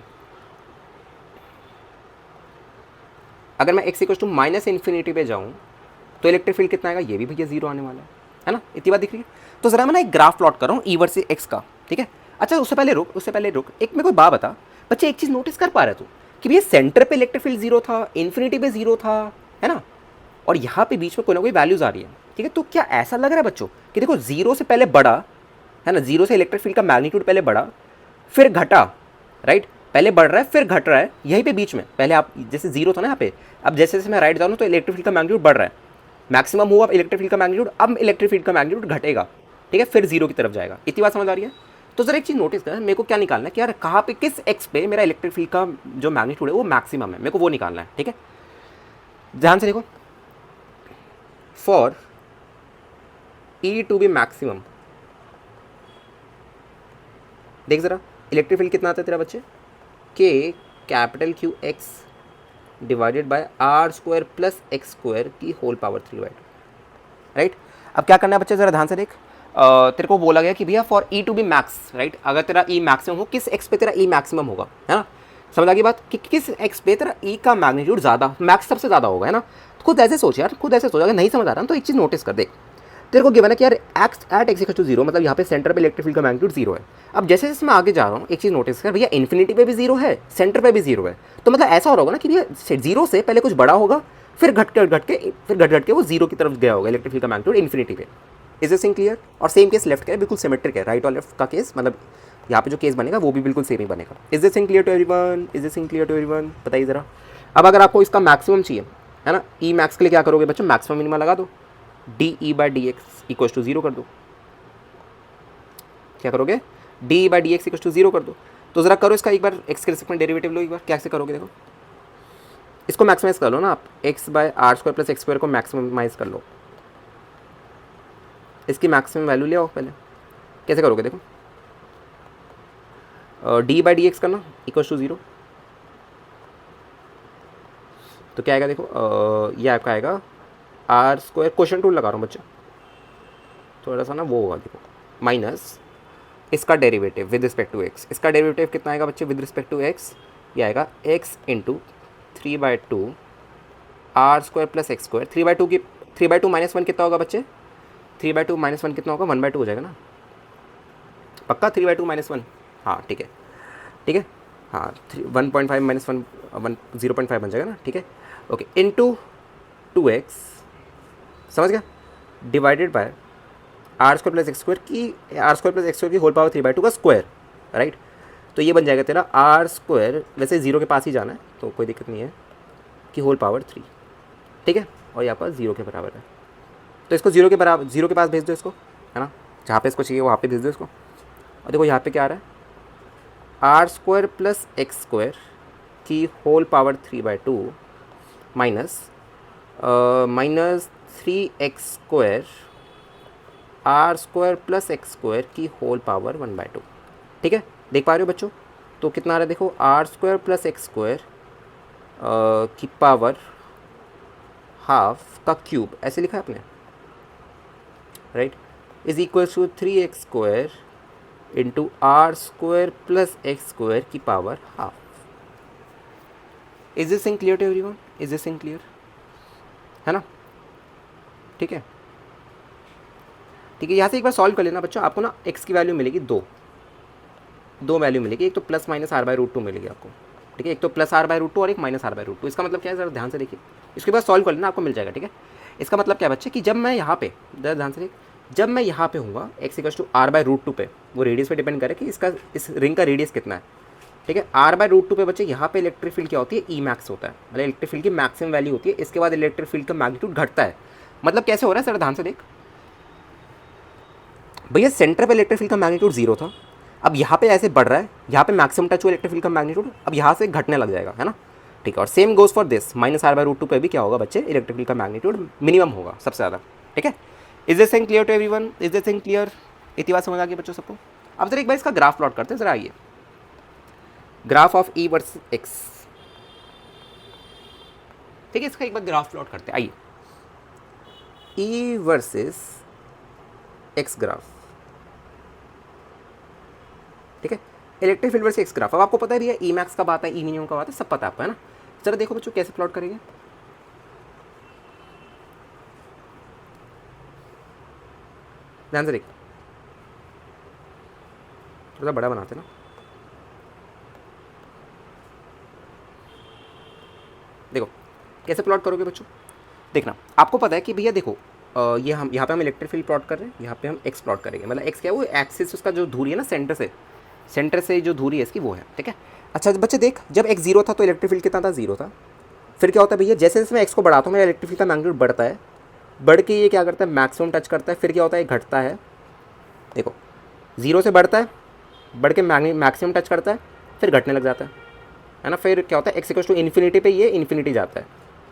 अगर मैं x equal to minus infinity पे जाऊँ तो इलेक्ट्रिक फील्ड कितना आएगा, ये भी भैया 0 आने वाला है ना, इतनी बात दिख रही है। तो ज़रा मैं ना एक ग्राफ प्लॉट कर रहा हूँ ई वर्सेस x का, ठीक है। अच्छा उससे पहले रुक, एक मेरे को बात बता बच्चे, एक चीज़ नोटिस कर पा रहे तू कि भैया सेंटर पे इलेक्ट्रिक फील्ड 0 था, इन्फिनिटी पे 0 था, है ना, और यहाँ पे बीच में कोई ना कोई वैल्यूज़ आ रही है, ठीक है, तो क्या ऐसा लग रहा है बच्चों कि देखो जीरो से पहले बढ़ा है ना, जीरो से इलेक्ट्रिक फील्ड का मैग्नीट्यूड पहले बढ़ा फिर घटा, राइट, पहले बढ़ रहा है फिर घट रहा है यहीं पे बीच में, पहले आप जैसे जीरो था ना यहाँ पे, अब जैसे जैसे मैं राइट जाऊँ तो इलेक्ट्रिक फील्ड का मैग्नीट्यूड बढ़ रहा है, मैक्सिमम हुआ इलेक्ट्रिक फील्ड का मैग्नीट्यूड, अब इलेक्ट्रिक फील्ड का मैग्नीट्यूड घटेगा, ठीक है, फिर जीरो की तरफ जाएगा। इतनी बात समझ आ रही है? तो जरा एक चीज़ नोटिस कर, मेरे को क्या निकालना है कि यार कहाँ पे किस एक्स पे मेरा इलेक्ट्रिक फील्ड का जो मैग्नीट्यूड है वो मैक्सिमम है, मेरे को वो निकालना है, ठीक है। ध्यान से देखो, for E to be maximum, देख जरा इलेक्ट्रिक फील्ड कितना आता है तेरा बच्चे, K capital Q X divided by R square plus X square की होल पावर 3/2, राइट। अब क्या करना है बच्चे, जरा ध्यान से देख, तेरे को बोला गया कि भैया for E to be max, right, अगर तेरा ई मैक्सिमम हो, किस एक्स पे तेरा ई मैक्सिमम होगा, है ना, समझ आ गई बात, कि किस एक्स पे तेरा ई का मैग्नीट्यूड ज़्यादा, मैक्स सबसे ज़्यादा होगा, है ना। खुद ऐसे सोच यार, खुद ऐसे सोच, अगर नहीं समझ आ रहा तो एक चीज़ नोटिस कर, देख तेरे को गिवन है कि यार X at X equal to zero, मतलब यहाँ पे सेंटर पे इलेक्ट्रिक फील्ड का मैग्नीट्यूड जीरो है। अब जैसे जैसे मैं आगे जा रहा हूँ एक चीज़ नोटिस कर, भैया इन्फिनिटी पे भी जीरो है, सेंटर पे भी जीरो है, तो मतलब ऐसा हो रहा होगा ना कि भैया जीरो से पहले कुछ बड़ा होगा, फिर घट के वो जीरो की तरफ गया होगा इलेक्ट्रिक फील्ड का मैग्नीट्यूड इन्फिनिटी पे। Is this thing clear? और सेम केस लेफ्ट का है, बिल्कुल सिमेट्रिक है, राइट और लेफ्ट का केस, मतलब यहाँ पे जो केस बनेगा वो भी बिल्कुल सेम ही बनेगा। Is this thing clear to everyone? Is this thing clear to everyone? बताइए जरा। अब अगर आपको इसका मैक्सिमम चाहिए, है ना, ई मैक्स के लिए क्या करोगे बच्चों, मैक्सिमम मिनिमम लगा दो, D E by D X equal to zero कर दो। क्या करोगे, D E by D X equal to zero कर दो। तो जरा करो इसका एक बार, एक्स के रिस्पेक्ट में डेरिवेटिव लो एक बार, कैसे करोगे देखो, इसको मैक्सिमाइज कर लो ना आप, X by R square plus X square को मैक्सिमाइज कर लो, इसकी मैक्सिमम वैल्यू ले आओ पहले। कैसे करोगे देखो, डी बाई डी एक्स करना इक्वल टू जीरो, तो क्या आएगा देखो, ये आपका आएगा आर स्क्वायर, क्वेश्चन टूल लगा रहा हूँ बच्चा, थोड़ा सा ना वो होगा देखो, माइनस इसका derivative with respect to X, इसका डेरिवेटिव कितना आएगा बच्चे विद रिस्पेक्ट टू एक्स, ये आएगा X into 3/2 R square plus X square, 3/2 की 3/2 माइनस वन कितना होगा बच्चे, 3/2 माइनस वन कितना होगा, 1/2 हो जाएगा ना, पक्का 3/2 माइनस वन, हाँ ठीक है, ठीक है, हाँ 1.5 माइनस वन 0.5 बन जाएगा ना, ठीक है, ओके, इंटू 2x, समझ गया, divided by R square plus X square की, R square plus X square की होल पावर 3/2 का स्क्वायर, राइट। तो ये बन जाएगा तेरा आर स्क्वायर, वैसे जीरो के पास ही जाना है तो कोई दिक्कत नहीं है, कि होल पावर 3, ठीक है, और यहाँ पर जीरो के बराबर है, तो इसको जीरो के बराबर, जीरो के पास भेज दो इसको, है ना, जहाँ पे इसको चाहिए वहाँ पे भेज दो इसको। और देखो यहाँ पे क्या आ रहा है, R square plus X square की whole power 3/2 minus 3x square R square plus X square की होल पावर 1/2, ठीक है, देख पा रहे हो बच्चों, तो कितना आ रहा है देखो, R square plus X square की पावर हाफ का क्यूब, ऐसे लिखा है आपने, right, is equal to 3x square into are square plus X square की power half. Is this thing clear to everyone? Is this thing clear, है ना, ठीक है, ठीक है, यहाँ से एक बार सॉल्व कर लेना बच्चों, आपको ना x की वैल्यू मिलेगी दो वैल्यू मिलेगी, एक तो प्लस माइनस r/√2 मिलेगी आपको, ठीक है, एक तो प्लस r/√2 और एक माइनस r/√2, इसका मतलब क्या है जरा ध्यान से देखिए, इसके बाद सॉल्व कर लेना आपको मिल जाएगा, ठीक है। इसका मतलब क्या बच्चे कि जब मैं यहाँ पे, जरा ध्यान से देख, जब मैं यहाँ पे हूँगा x इक्वल टू r/√2 पे, वो रेडियस पे डिपेंड करे कि इसका, इस रिंग का रेडियस कितना है, ठीक है, r/√2 पे बच्चे यहाँ पे इलेक्ट्रिक फील्ड क्या होती है, ई मैक्स होता है, मतलब इलेक्ट्रिक फील्ड की मैक्सिमम वैल्यू होती है, इसके बाद इलेक्ट्रिक फील्ड का मैग्नीट्यूड घटता है। मतलब कैसे हो रहा है सर, ध्यान से देख भैया, सेंटर पे इलेक्ट्रिक फील्ड का मैग्नीट्यूड जीरो था, अब यहाँ पे ऐसे बढ़ रहा है, यहाँ पे मैक्सिमम टच हुआ इलेक्ट्रिक फील्ड का मैग्नीट्यूड, अब यहाँ से घटने लग जाएगा, है ना, ठीक है, और same goes for this, minus r/√2 पे भी क्या होगा बच्चे, इलेक्ट्रिक फील्ड का मैग्नीट्यूड मिनिमम होगा सबसे ज़्यादा, ठीक है। Is this thing clear to everyone? Is this thing clear? इतनी बात समझ आ गई बच्चों सबको? अब जरा एक बार इसका ग्राफ प्लॉट करते हैं, जरा आइए, graph of E versus x, ठीक है, इसका एक बार ग्राफ प्लॉट करते हैं, आइए, ई वर्सेस एक्स ग्राफ, ठीक है, electric field versus x graph. अब आपको पता है भैया ई मैक्स कब आता है, ई मिनिमम कब आता है, सब पता है आपको, है ना। जरा देखो बच्चों कैसे प्लॉट करेंगे, ध्यान से देखो, थोड़ा बड़ा बनाते ना, देखो कैसे प्लॉट करोगे बच्चों, देखना आपको पता है कि भैया देखो ये हम यहाँ पे हम इलेक्ट्रिक फील्ड प्लॉट कर रहे हैं, यहाँ पे हम एक्स प्लॉट करेंगे। मतलब एक्स क्या है, वो एक्सिस उसका जो दूरी है ना सेंटर से जो दूरी है इसकी वो है, ठीक है। अच्छा बच्चे देख, जब एक्स जीरो था तो इलेक्ट्रिक फील्ड कितना था, जीरो था। फिर क्या होता है भैया, जैसे जैसे मैं एक्स को बढ़ाता हूँ मेरा इलेक्ट्रिक फील्ड का मैग्नीट्यूड बढ़ता है, बढ़ के ये क्या करता है, मैक्सिमम टच करता है। फिर क्या होता है, घटता है। देखो, जीरो से बढ़ता है, बढ़ के मैक्सिमम टच करता है, फिर घटने लग जाता है ना। फिर क्या होता है, एक्स इक्वल्स टू इन्फिनिटी पे ये इन्फिनिटी जाता है,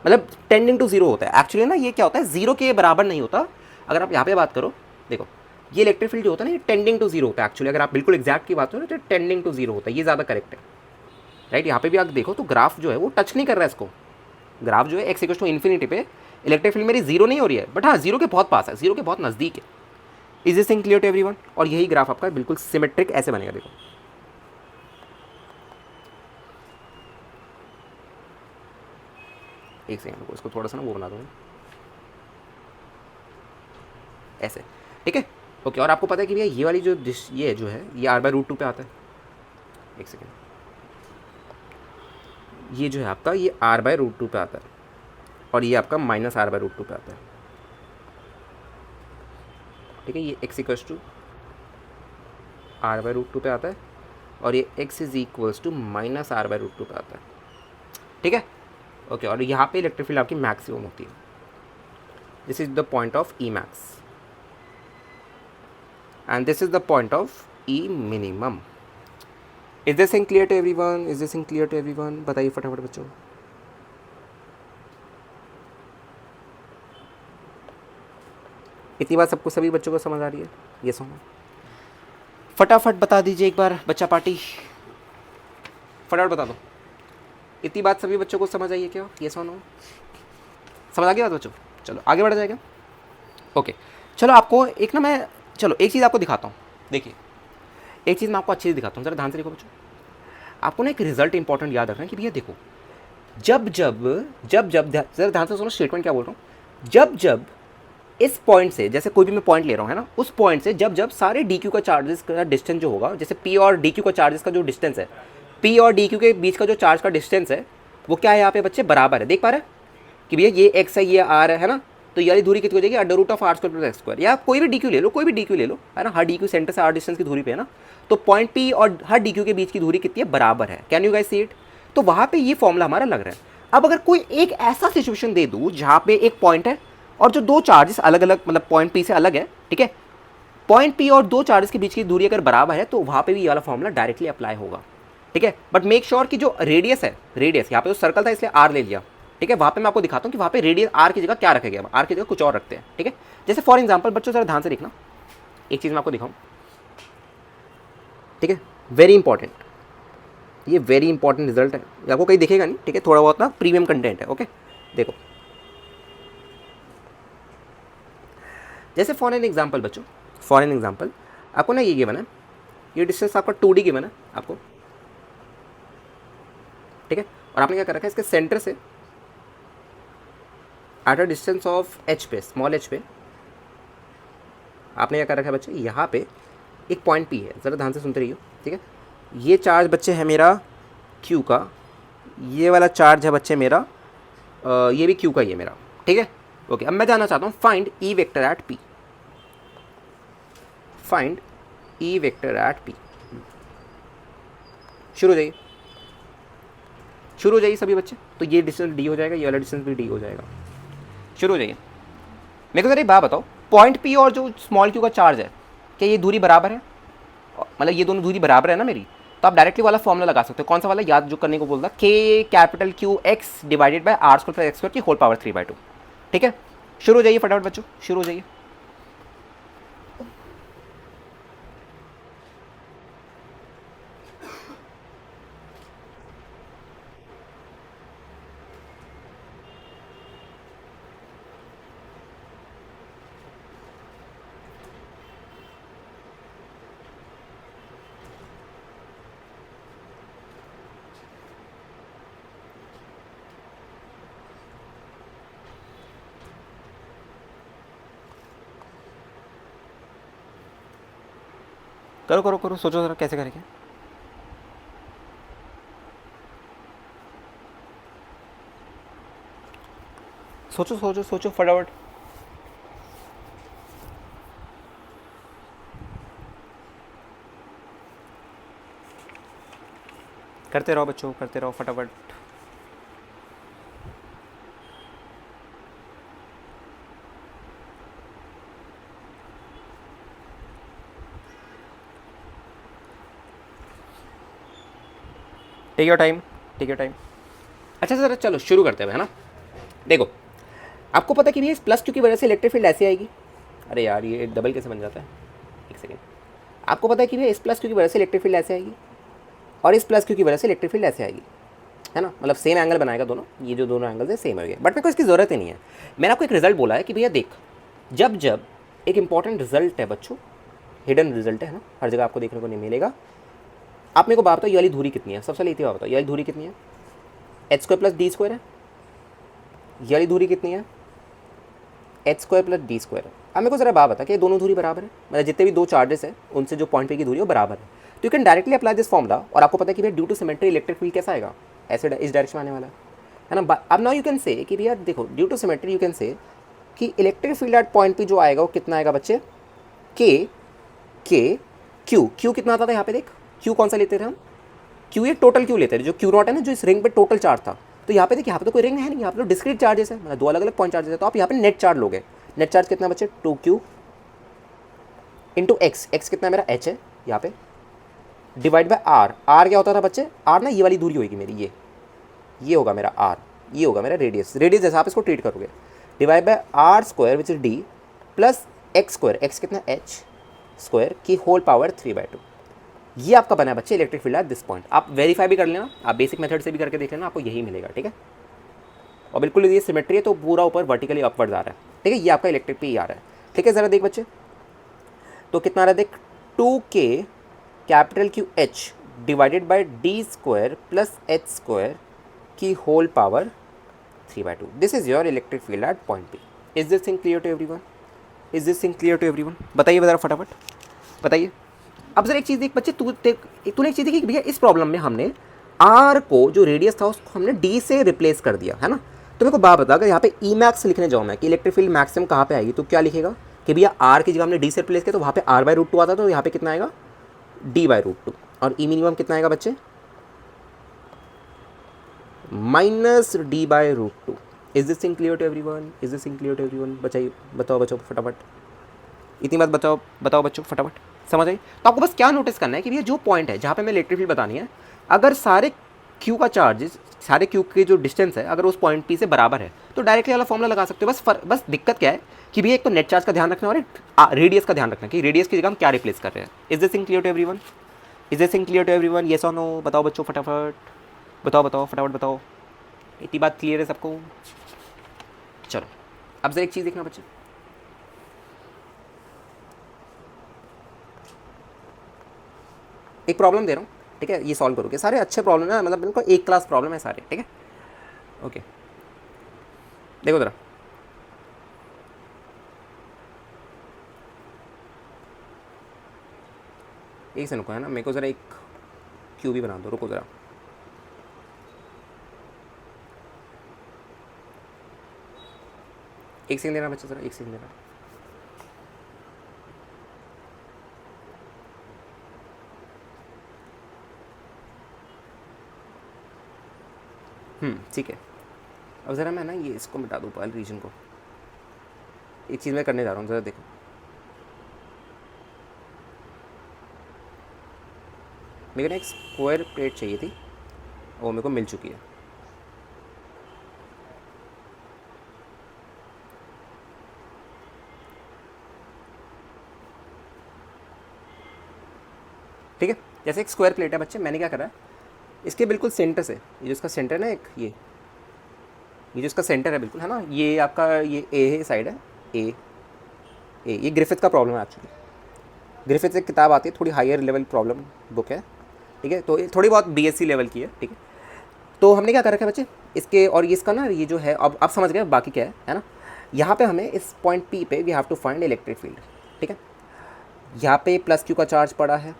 मतलब टेंडिंग टू जीरो होता है। एक्चुअली ना ये क्या होता है, जीरो के बराबर नहीं होता। अगर आप यहाँ पे बात करो, देखो ये इलेक्ट्रिक फील्ड जो होता है ना, ये टेंडिंग टू जीरो होता है एक्चुअली। अगर आप बिल्कुल एग्जैक्ट की बात करो तो टेंडिंग टू जीरो होता है, ये ज़्यादा करेक्ट है, राइट। यहाँ पे भी आप देखो तो ग्राफ जो है वो टच नहीं कर रहा है इसको। ग्राफ जो है एक्स इक्वल्स टू इन्फिनिटी पे इलेक्ट्रिक फील्ड मेरी जीरो नहीं हो रही है, बट हाँ जीरो के बहुत पास है, जीरो के बहुत नज़दीक है। Is this thing clear to everyone? और यही ग्राफ आपका बिल्कुल सिमेट्रिक ऐसे बनेगा, देखो एक सेकंड को इसको थोड़ा सा ना वो बना दूँगा ऐसे, ठीक है। ओके, और आपको पता है कि भैया ये वाली जो ये जो है ये r/√2 पे आता है। एक सेकेंड, ये जो है आपका ये r/√2 पे आता है, और ये आपका -r/√2 पे आता है, ठीक है। ये x इक्वल्स टू r/√2 पे आता है, और ये x is equals to -r/√2 पे आता है, ठीक है। ओके, और यहाँ पे इलेक्ट्रिक फील्ड आपकी मैक्सिमम होती है। This is the point of E max and this is the point of E minimum. Is this thing clear to everyone? Is this thing clear to everyone? बताइए फटाफट बच्चों। इतनी बात सबको, सभी बच्चों को समझ आ रही है? ये सुनो, फटाफट बता दीजिए एक बार, बच्चा पार्टी फटाफट बता दो। इतनी बात सभी बच्चों को समझ आई है क्या? ये सुनो, समझ आ गया बात बच्चों? चलो आगे बढ़ा जाएगा। ओके, चलो आपको एक ना मैं, चलो एक चीज़ आपको दिखाता हूँ। देखिए एक चीज़ मैं आपको अच्छी से दिखाता हूँ, ज़रा ध्यान से देखो बच्चों। आपको ना एक रिजल्ट इंपॉर्टेंट याद रखना है कि भैया देखो, जब ज़रा ध्यान से सुनो स्टेटमेंट क्या बोल रहा हूँ। जब इस पॉइंट से, जैसे कोई भी मैं पॉइंट ले रहा हूँ है ना, उस पॉइंट से जब सारे डी क्यू का चार्जेस का डिस्टेंस जो होगा, जैसे पी और डी क्यू का चार्जेस का जो डिस्टेंस है, पी और डी क्यू के बीच का जो चार्ज का डिस्टेंस है वो क्या है यहाँ पे बच्चे, बराबर है। देख पा रहे हैं कि भैया ये एक्स है, ये आर है ना, तो ये वाली दूरी कितनी हो जाएगी, √r²+x²। या कोई भी DQ ले लो, कोई भी DQ ले लो है ना, हर DQ सेंटर से r डिस्टेंस की दूरी पे है ना, तो पॉइंट P और हर DQ के बीच की दूरी कितनी है, बराबर है। Can you guys see it? तो वहाँ पे ये फॉर्मूला हमारा लग रहा है। अब अगर कोई एक ऐसा सिचुएशन दे दूँ जहाँ पे एक पॉइंट है और जो दो चार्जेस अलग अलग, मतलब पॉइंट P से अलग है, ठीक है, पॉइंट P और दो चार्जेस के बीच की दूरी अगर बराबर है तो वहाँ पे भी ये वाला फॉर्मूला डायरेक्टली अप्लाई होगा, ठीक है। बट मेक श्योर कि जो रेडियस है, रेडियस यहाँ पे तो सर्कल था इसलिए r ले लिया, ठीक है। वहाँ पे मैं आपको दिखाता हूँ कि वहाँ पे रेडियस r की जगह क्या रखा गया, r की जगह कुछ और रखते हैं, ठीक है। जैसे फॉर एग्जांपल बच्चों जरा ध्यान से देखना, एक चीज़ मैं आपको दिखाऊँ, ठीक है, वेरी इंपॉर्टेंट, ये वेरी इंपॉर्टेंट रिजल्ट है, आपको कहीं दिखेगा नहीं, ठीक है, थोड़ा बहुत ना प्रीमियम कंटेंट है, ओके। देखो जैसे फॉर एन एग्जाम्पल बच्चों, फॉर एन एग्जाम्पल आपको ना ये गिवन है, ये डिस्टेंस आपका 2D गिवन है आपको, ठीक है। और आपने क्या कर रखा है, इसके सेंटर से at a distance of h पे, स्मॉल h पे आपने क्या कर रखा है बच्चे, यहाँ पे एक पॉइंट P है, ज़रा ध्यान से सुनते रहिए, ठीक है। ये चार्ज बच्चे है मेरा Q का, ये वाला चार्ज है बच्चे मेरा ये भी Q का ही है मेरा, ठीक है। ओके, अब मैं जानना चाहता हूँ find E vector eight P, find E vector eight P। शुरू हो जाइए, शुरू हो जाइए सभी बच्चे। तो ये डिस्टेंस D हो जाएगा, ये वाला डिस्टेंस भी D हो जाएगा। शुरू हो जाइए। मेरे को जरा एक बात बताओ, पॉइंट P और जो स्मॉल q का चार्ज है, क्या ये दूरी बराबर है, मतलब ये दोनों दूरी बराबर है ना मेरी, तो आप डायरेक्टली वाला फॉर्मूला लगा सकते हो। कौन सा वाला, याद जो करने को बोलता, K∆Q(x) डिवाइडेड बाय r² की होल पावर 3/2, ठीक है। शुरू हो जाइए फटाफट बच्चों, शुरू हो जाइए। करो करो करो, सोचो जरा कैसे करेंगे। सोचो सोचो सोचो फटाफट। करते रहो बच्चों, करते रहो फटाफट। Take your time, take your time. अच्छा सर चलो शुरू करते हैं, है ना। देखो आपको पता है कि भैया इस प्लस क्यू की वजह से इलेक्ट्रिक फील्ड ऐसे आएगी। अरे यार ये डबल कैसे बन जाता है, एक सेकेंड। आपको पता है कि भैया इस प्लस क्यू की वजह से इलेक्ट्रिक फील्ड ऐसे आएगी और इस प्लस क्यू की वजह से इलेक्ट्रिक फील्ड ऐसे आएगी, है ना। मतलब सेम एंगल बनाएगा दोनों, ये जो दोनों एंगल्स है सेम हो गए, बट मेरे को इसकी ज़रूरत ही नहीं है। मैंने आपको एक रिजल्ट बोला है कि भैया देख, जब जब एक इंपॉर्टेंट रिजल्ट है बच्चों, हिडन रिजल्ट है ना, हर जगह आपको देखने को नहीं मिलेगा। आप मेरे को बात बताओ ये वाली धुरी कितनी है, सबसे लेती बात बताओ ये वाली धुरी कितनी है, H square plus D square है। ये वाली धुरी कितनी है, H square plus D square है। अब मेरे को जरा बात बता कि ये दोनों धुरी बराबर है, मतलब जितने भी दो चार्जेस है उनसे जो पॉइंट पे की धुरी है बराबर है। तो you can directly apply this formula, और आपको पता है कि भैया due to symmetry electric field कैसा आएगा, ऐसे इस डायरेक्शन में आने वाला है ना। अब नाउ यू कैन से कि भैया देखो due to symmetry you can से कि इलेक्ट्रिक फील्ड एट पॉइंट पे जो आएगा वो कितना आएगा बच्चे, के क्यू। क्यू कितना आता था यहाँ पे देख, क्यू कौन सा लेते थे हम, क्यू ये टोटल क्यू लेते थे, जो क्यू नॉट है ना, जो इस रिंग पे टोटल चार्ज था। तो यहाँ पे देखिए यहाँ पे तो कोई रिंग है नहीं, यहाँ पे तो डिस्क्रीट चार्जेस है, मतलब दो अलग अलग पॉइंट चार्जेस है। तो आप यहाँ पे नेट चार्ज लोगे, नेट चार्ज कितना बच्चे 2q इंटू एक्स, एक्स कितना मेरा h है यहाँ पे, डिवाइड बाय आर। आर क्या होता था बच्चे, आर ना ये वाली दूरी होगी मेरी, ये होगा मेरा आर, ये होगा मेरा रेडियस, रेडियस जैसा आप इसको ट्रीट करोगे, divide by R square which is D plus X square, X कितना h स्क्वायर की होल पावर 3/2। ये आपका बना है बच्चे electric field at this point. आप वेरीफाई भी कर लेना, आप बेसिक मेथड से भी करके देख लेना, आपको यही मिलेगा, ठीक है। और बिल्कुल ये सिमेट्री है तो पूरा ऊपर वर्टिकली अपवर्ड आ रहा है, ठीक है। ये आपका इलेक्ट्रिक पे ही आ रहा है, ठीक है। ज़रा देख बच्चे तो कितना आ रहा है देख, 2k capital Q H divided by d square plus h square की whole power 3/2। This is your electric field at point P. Is this thing clear to everyone, is this thing clear to everyone, बताइए ज़रा फटाफट बताइए। अब sir एक चीज़ देख बच्चे, तूने एक चीज़ देखी कि भैया इस प्रॉब्लम में हमने आर को जो रेडियस था उसको हमने डी से रिप्लेस कर दिया, है ना। तो मेरे को बात बता, अगर यहाँ पे ई मैक्स लिखने जाऊँ मैं कि इलेक्ट्रिक फील्ड मैक्सिमम कहाँ पे आएगी, तो क्या लिखेगा कि भैया आर की जगह हमने डी से रिप्लेस किया तो वहाँ पे r/√2 आता, तो यहाँ पे कितना आएगा d/√2। और ई मिनिमम कितना आएगा बच्चे, -d/√2। Is this thing clear to everyone, is this thing clear to everyone, बताइए, बताओ बच्चों फटाफट, इतनी बात बताओ, बताओ बच्चों फटाफट, समझ आई। तो आपको बस क्या नोटिस करना है कि भैया जो पॉइंट है जहाँ पे मैं इलेक्ट्रिक फील्ड बतानी है, अगर सारे क्यू का चार्जेस, सारे क्यू के जो डिस्टेंस है अगर उस पॉइंट पी से बराबर है तो डायरेक्टली वाला फॉर्मूला लगा सकते हो। बस दिक्कत क्या है कि भैया एक तो नेट चार्ज का ध्यान रखना और एक रेडियस का ध्यान रखना कि रेडियस की जगह हम क्या रिप्लेस कर रहे हैं। Is this thing clear to everyone, is this thing clear to everyone, yes और नो, बताओ बच्चों फटाफट, बताओ बताओ फटाफट बताओ, इतनी बात क्लियर है सबको। चलो अब जरा एक चीज़ देखना बच्चे, एक प्रॉब्लम दे रहा हूँ, ठीक है, ये सॉल्व करोगे। सारे अच्छे प्रॉब्लम है, मतलब बिल्कुल एक क्लास प्रॉब्लम है सारे, ठीक है। ओके देखो ज़रा, एक से रुको, है ना, मेरे को ज़रा एक क्यू भी बना दो, रुको ज़रा। एक सेकंड देना बच्चा, ज़रा एक सेकंड देना। ठीक है। अब ज़रा मैं ना ये इसको मिटा दूँ, पर्ल रीजन को। एक चीज़ मैं करने जा रहा हूँ, ज़रा देखो। मेरे को ना एक स्क्वायर प्लेट चाहिए थी, वो मेरे को मिल चुकी है। ठीक है, जैसे एक स्क्वायर प्लेट है बच्चे, मैंने क्या करा है, इसके बिल्कुल सेंटर से, ये जो इसका सेंटर है ना, एक ये जो इसका सेंटर है बिल्कुल, है ना, ये आपका ये ए है साइड है, ए ये ग्रिफिथ का प्रॉब्लम है एक्चुअली। ग्रिफिथ से किताब आती है, थोड़ी हायर लेवल प्रॉब्लम बुक है, ठीक है। तो ये थोड़ी बहुत बीएससी लेवल की है, ठीक है। तो हमने क्या कर रखा है बच्चे, इसके और ये इसका ना, ये जो है अब समझ गए बाकी क्या है ना। यहाँ पे हमें इस पॉइंट पी पे we have to find electric field, ठीक है। यहाँ पे प्लस क्यू का चार्ज पड़ा है,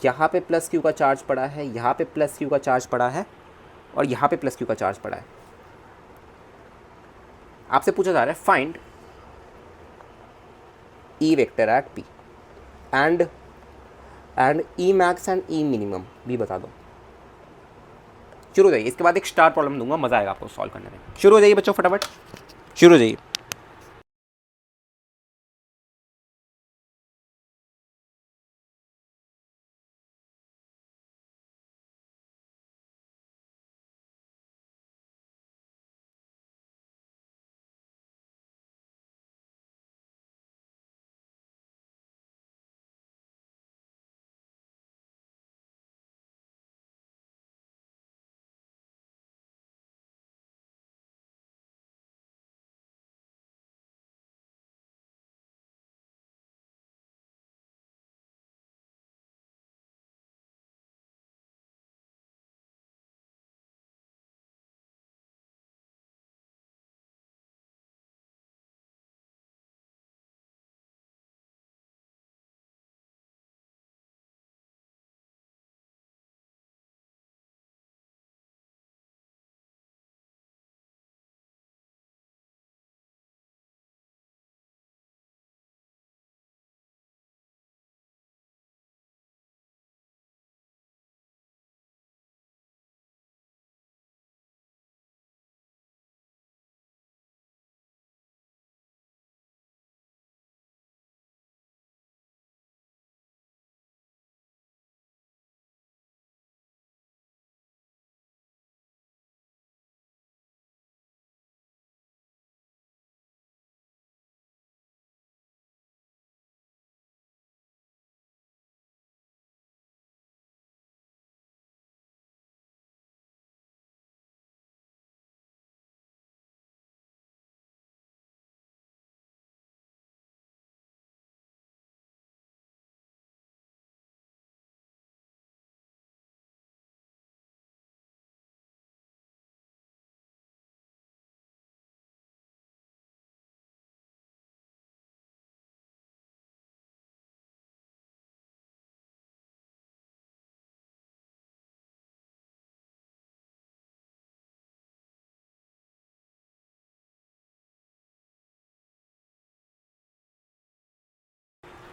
यहाँ पे प्लस क्यू का चार्ज पड़ा है, यहाँ पे प्लस क्यू का चार्ज पड़ा है, और यहाँ पे प्लस क्यू का चार्ज पड़ा है। आपसे पूछा जा रहा है find E vector eight P and E max and E minimum भी बता दो। शुरू हो जाइए, इसके बाद एक स्टार प्रॉब्लम दूंगा, मजा आएगा आपको सॉल्व करने में। शुरू हो जाइए बच्चों, फटाफट शुरू हो जाइए।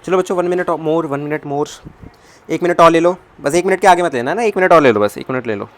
चलो बच्चों 1 मिनट मोर, 1 मिनट मोर, 1 मिनट और ले लो, बस 1 मिनट के आगे मत लेना ना, 1 मिनट और ले लो, बस 1 मिनट ले लो।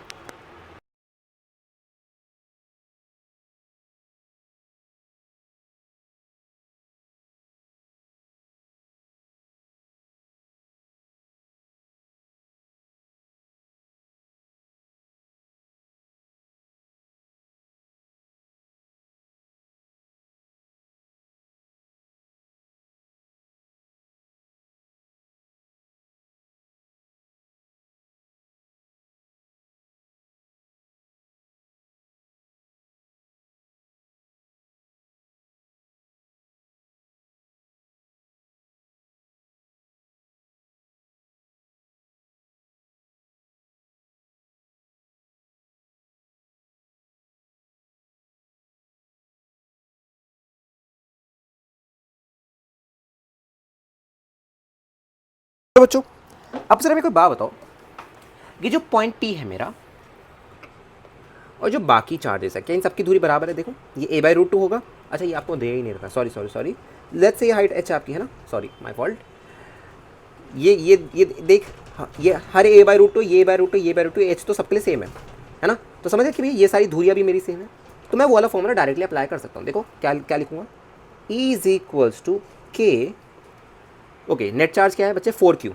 तो बच्चों अब सर मेरे को बात बताओ, ये जो पॉइंट P है मेरा और जो बाकी चार्जेस है, क्या इन सबकी दूरी बराबर है? देखो ये a/√2 होगा। अच्छा ये आपको दे ही नहीं रखा, sorry sorry sorry, let's say ये हाइट h आपकी है ना, सॉरी माय फॉल्ट। ये देख, हाँ, ये हर a/√2, ये a/√2, ये a/√2, h तो सबके लिए सेम है ना? तो समझ कि भैया ये सारी दूरियाँ भी मेरी सेम है, तो मैं वो वाला फॉर्मूला डायरेक्टली अप्लाई कर सकता हूँ। देखो क्या क्या लिखूँगा, E इज इक्वल्स टू के, ओके नेट चार्ज क्या है बच्चे 4q,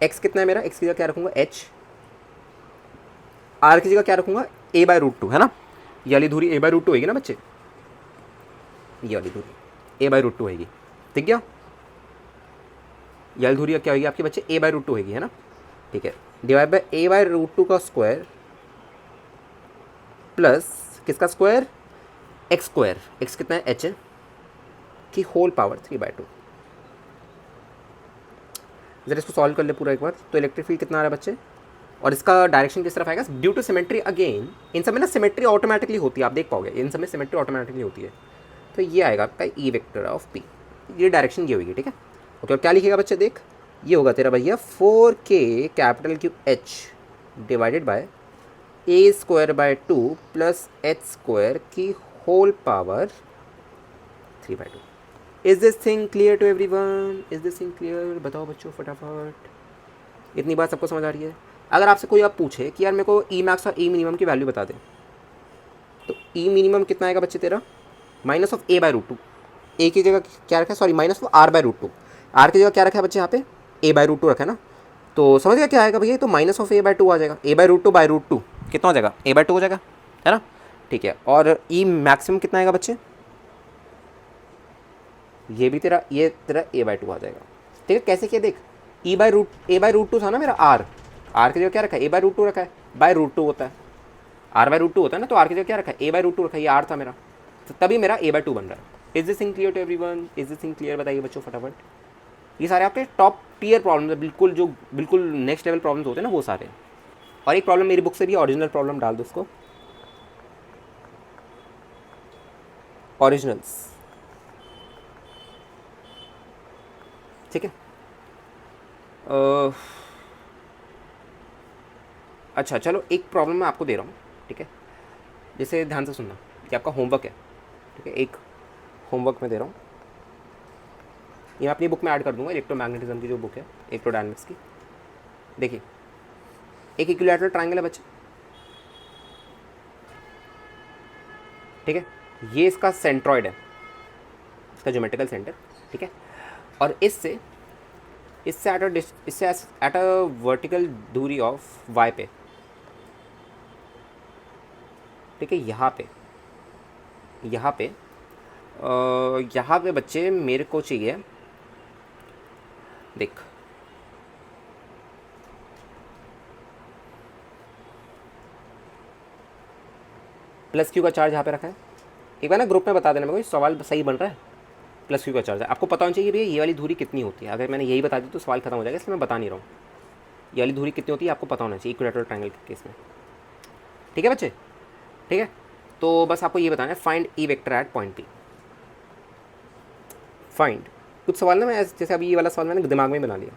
x कितना है मेरा, x की जगह क्या रखूँगा h, r की जगह क्या रखूँगा a/√2, है ना? ये वाली दूरी a/√2 होगी ना बच्चे, ये वाली दूरी a/√2 होगी, ठीक है? ये वाली दूरी क्या होगी आपके बच्चे a/√2 होगी, है ना? ठीक है, डिवाइड बाय a/√2 का स्क्वायर प्लस किसका स्क्वायर, एक्स स्क्वायर, एक्स कितना है h की होल पावर 3/2। जरा इसको सॉल्व कर ले पूरा एक बार, तो इलेक्ट्रिक फील्ड कितना आ रहा है बच्चे, और इसका डायरेक्शन किस तरफ आएगा, ड्यू टू सिमेट्री अगेन, इन सब में ना सिमेट्री ऑटोमेटिकली होती है, आप देख पाओगे इन सब में सिमेट्री ऑटोमेटिकली होती है, तो ये आएगा आपका ई वेक्टर ऑफ पी, ये डायरेक्शन ये होगी, ठीक है? ओके, और क्या लिखेगा बच्चे, देख ये होगा तेरा भैया 4k capital Q H divided by a² / 2 plus h² की whole power 3/2। Is this thing clear to everyone, is this thing clear? बताओ बच्चों फटाफट, इतनी बात सबको समझ आ रही है? अगर आपसे कोई आप पूछे कि यार मेरे को ई मैक्स और ई मिनिमम की वैल्यू बता दे, तो ई मिनिमम कितना आएगा बच्चे तेरा, minus of a by root two. A की जगह क्या रखा है, sorry minus of r by root two. R की जगह क्या रखा है बच्चे यहाँ पे, ए बाय रूट टू रखा है ना। तो समझ गया क्या आएगा भैया, तो minus of a by two आ जाएगा, ए बाय रूट टू कितना हो जाएगा, ए बाय टू हो जाएगा, है ना। ठीक है, और ई मैक्सिमम कितना आएगा बच्चे, ये भी तेरा, ये तेरा ए बाय टू आ जाएगा। ठीक है, कैसे किया देख, ए बाय रूट टू था ना मेरा, आर की जगह क्या रखा है, ए बाय रूट टू रखा है, बाय रूट टू होता है, आर बाय रूट टू होता है ना, तो आर की जगह क्या रखा है, ए बाय रूट टू रखा है, ये आर था मेरा, तो तभी मेरा ए बाय टू बन रहा है। Is this thing clear to everyone, is this thing clear, बताइए बच्चों फटाफट। ये सारे आपके टॉप टीयर प्रॉब्लम है, बिल्कुल जो बिल्कुल नेक्स्ट लेवल प्रॉब्लम्स होते हैं ना वो सारे। और एक प्रॉब्लम मेरी बुक से भी, ओरिजिनल प्रॉब्लम डाल दो उसको, ओरिजिनल्स। ठीक है, अच्छा चलो एक प्रॉब्लम मैं आपको दे रहा हूँ, ठीक है, जैसे ध्यान से सुनना कि आपका होमवर्क है, ठीक है, एक होमवर्क मैं दे रहा हूँ, ये मैं अपनी बुक में ऐड कर दूंगा, इलेक्ट्रोमैग्नेटिज्म की जो बुक है, इलेक्ट्रोडायनेमिक्स की। देखिए एक इक्विलैटरल ट्रायंगल है बच्चे, ठीक है, ये इसका सेंट्रॉइड है, इसका ज्योमेट्रिकल सेंटर, ठीक है, और इससे एट अ वर्टिकल दूरी ऑफ वाई पे, ठीक है, यहाँ पे बच्चे मेरे को चाहिए, देख प्लस क्यू का चार्ज यहाँ पे रखा है, एक बार ना ग्रुप में बता देना मेरे को, सवाल सही बन रहा है। प्लस क्यू का चार्ज है, आपको पता होना चाहिए भैया ये वाली दूरी कितनी होती है, अगर मैंने यही बता दी तो सवाल खत्म हो जाएगा, इसलिए मैं बता नहीं रहा हूँ, ये वाली दूरी कितनी होती है आपको पता होना चाहिए इक्विलैटरल ट्रायंगल के केस में। ठीक है बच्चे, ठीक है, तो बस आपको ये बताना है, find E vector eight point P. Find, कुछ सवाल ना मैं जैसे अभी ये वाला सवाल मैंने दिमाग में बना लिया,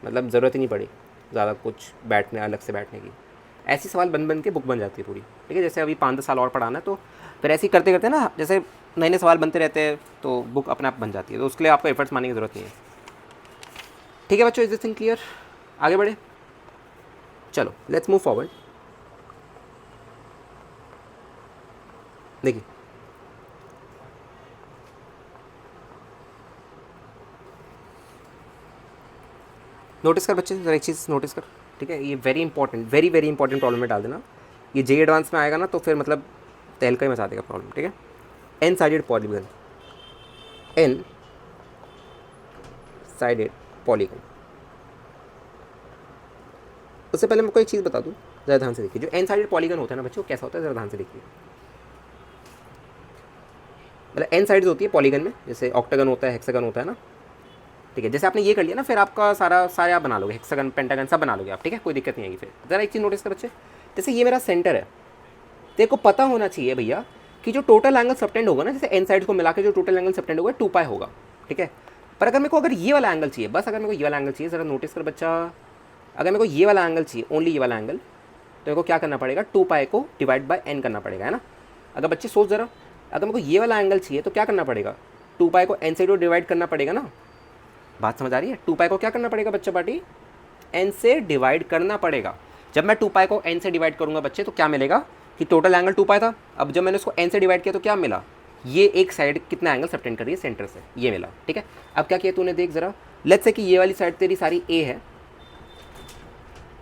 मतलब ज़रूरत ही नहीं पड़ी ज़्यादा कुछ बैठने, अलग से बैठने की, ऐसी सवाल बन के बुक बन जाती है पूरी। ठीक है, जैसे अभी 5-10 साल और पढ़ाना है तो फिर ऐसे ही करते करते ना, जैसे नए नए सवाल बनते रहते हैं तो बुक अपने आप बन जाती है, तो उसके लिए आपको एफर्ट्स मारने की ज़रूरत नहीं है। ठीक है बच्चों, इज दिस थिंग क्लियर, आगे बढ़े, चलो लेट्स मूव फॉरवर्ड। देखिए नोटिस कर बच्चे, जरा एक चीज़ नोटिस कर, ठीक है, ये very important, very very important problem में डाल देना, ये जे एडवांस में आएगा ना तो फिर मतलब तहलका ही मचा देगा प्रॉब्लम। ठीक है, N sided polygon, N sided polygon, उससे पहले मैं कोई एक चीज़ बता दूँ, ज़रा ध्यान से देखिए, जो एन साइडेड पॉलीगन होता है ना बच्चों, कैसा होता है ज़रा ध्यान से देखिए, मतलब एन साइड्स होती है पॉलीगन में, जैसे ऑक्टागन होता है, हेक्सागन होता है ना। ठीक है, जैसे आपने ये कर लिया ना, फिर आपका सारे आप बना लोगे, हेक्सागन पेंटागन सब बना लोगे आप। ठीक है, कोई दिक्कत नहीं आएगी। फिर ज़रा एक चीज़ नोटिस कर बच्चे, जैसे ये मेरा सेंटर है, तेरे को पता होना चाहिए भैया कि जो टोटल एंगल सबटेंड होगा ना, जैसे एन साइड को मिला के जो टोटल एंगल सबटेंड होगा 2π होगा। ठीक है, पर अगर मेरे को अगर ये वाला एंगल चाहिए, बस अगर मेरे को ये वाला एंगल चाहिए, ज़रा नोटिस कर बच्चा, अगर मेरे को ये वाला एंगल चाहिए, ओनली ये वाला एंगल, तो मेरे को क्या करना पड़ेगा, 2π को डिवाइड बाय n करना पड़ेगा, है ना। अगर बच्चे सोच ज़रा, अगर मेरे को ये वाला एंगल चाहिए तो क्या करना पड़ेगा, 2π को n से डिवाइड करना पड़ेगा ना। बात समझ आ रही है, 2π को क्या करना पड़ेगा बच्चा पार्टी, n से डिवाइड करना पड़ेगा। जब मैं 2π को n से डिवाइड करूंगा बच्चे तो क्या मिलेगा कि टोटल एंगल 2π था, अब जब मैंने उसको n से डिवाइड किया तो क्या मिला, ये एक साइड कितना एंगल सबटेंड कर रही है सेंटर से, ये मिला। ठीक है, अब क्या किया तूने, देख जरा, लेट्स से कि ये वाली साइड तेरी सारी a है।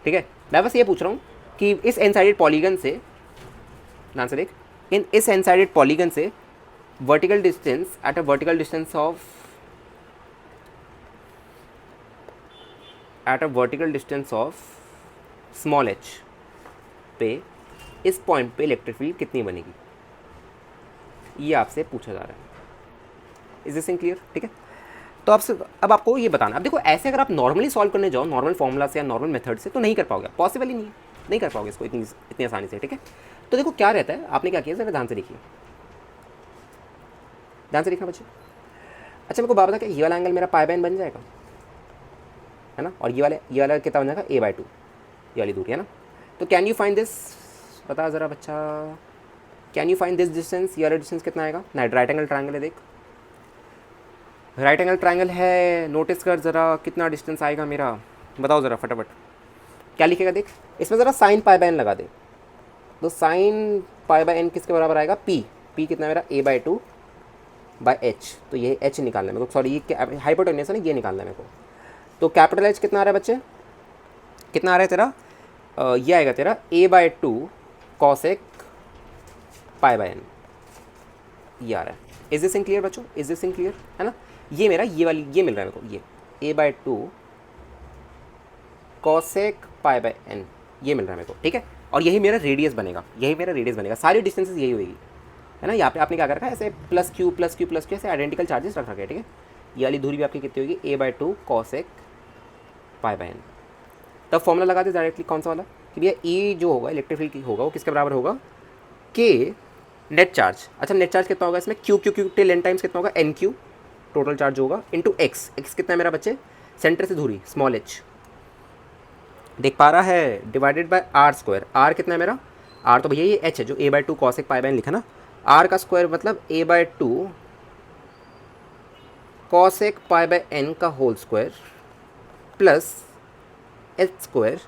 ठीक है, मैं बस ये पूछ रहा हूँ कि इस एन साइडेड पॉलीगन से, ध्यान से देख, इस एन साइडेड पॉलीगन से vertical distance at a vertical distance of small h पे, इस पॉइंट पे इलेक्ट्रिक फील्ड कितनी बनेगी, ये आपसे पूछा जा रहा है। Is this thing clear. ठीक है, तो आपसे अब आपको ये बताना, अब देखो ऐसे अगर आप नॉर्मली सॉल्व करने जाओ, नॉर्मल फॉर्मूला से या नॉर्मल मेथड से, तो नहीं कर पाओगे, पॉसिबल ही नहीं है, नहीं कर पाओगे इसको इतनी आसानी से। ठीक है, तो देखो क्या रहता है, आपने क्या किया, जरा ध्यान से देखिए, ध्यान से देखना बच्चे। अच्छा मेरे को बात बता, ये वाला एंगल मेरा π/n बन जाएगा, है ना, और ये वाला कितना बन जाएगा, a/2, ये वाली दूरी, है ना। तो कैन यू फाइंड दिस, बता ज़रा बच्चा, can you find this distance, ये वाला डिस्टेंस कितना आएगा, राइट एंगल ट्रायंगल है, देख राइट एंगल ट्रायंगल है, नोटिस कर ज़रा कितना डिस्टेंस आएगा मेरा, बताओ ज़रा फटाफट, क्या लिखेगा देख, इसमें ज़रा साइन पाई बाय एन लगा दे, तो साइन पाई बाय एन किसके बराबर आएगा, पी, पी कितना मेरा a by two by H, तो ये h निकालना है मेरे को, सॉरी ये हाइपोटेन्यूस है ना, ये निकालना है मेरे को। तो कैपिटल H कितना आ रहा है बच्चे, कितना आ रहा है तेरा, ये आएगा तेरा a by two cosec pi by N, ये आ रहा है। इज दिस इन क्लियर बच्चों, इज दिस इन क्लियर, है ना। ये मेरा ये वाली ये मिल रहा है मेरे को, ये a by two cosec pi by N, ये मिल रहा है मेरे को, ठीक है। और यही मेरा रेडियस बनेगा, यही मेरा रेडियस बनेगा, सारी डिस्टेंसेस यही होगी, है ना। यहाँ पे आपने क्या कर रखा है, ऐसे plus Q plus Q plus Q ऐसे आइडेंटिकल चार्जेस रख रखे हैं, ठीक है। ये वाली दूरी भी आपकी कितनी होगी, a by two cosec pi by N. तब फॉर्मूला लगा दे डायरेक्टली, कौन सा वाला, कि भैया E जो होगा इलेक्ट्रिक फील्ड होगा वो किसके बराबर होगा, K नेट चार्ज। अच्छा नेट चार्ज कितना होगा इसमें, Q Q Q till N times कितना होगा, एन क्यू टोटल चार्ज होगा, इंटू एक्स, एक्स कितना है मेरा बच्चे, सेंटर से दूरी स्मॉल h, देख पा रहा है, divided by R square, R कितना है मेरा, आर तो भैया ये h है जो a by two cosec pi by n लिखा ना, आर का स्क्वायर मतलब a by two cosec pi by n का whole square plus h square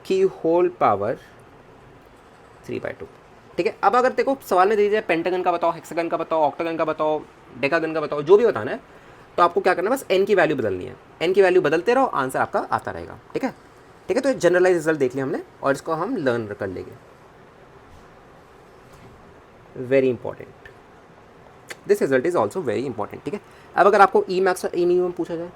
की होल पावर 3/2, ठीक है। अब अगर देखो सवाल में दे दीजिए पेंटागन का बताओ, हेक्सागन का बताओ, ऑक्टागन का बताओ, डेकागन का बताओ, जो भी बताना है, तो आपको क्या करना है, बस एन की वैल्यू बदलनी है, एन की वैल्यू बदलते रहो, आंसर आपका आता रहेगा, ठीक है, ठीक है। तो जनरलाइज रिजल्ट देख लिया हमने और इसको हम लर्न कर लेंगे, very important, this result is also very important, ठीक है। अब अगर आपको ई मैक्स और ई मिनिमम पूछा जाए,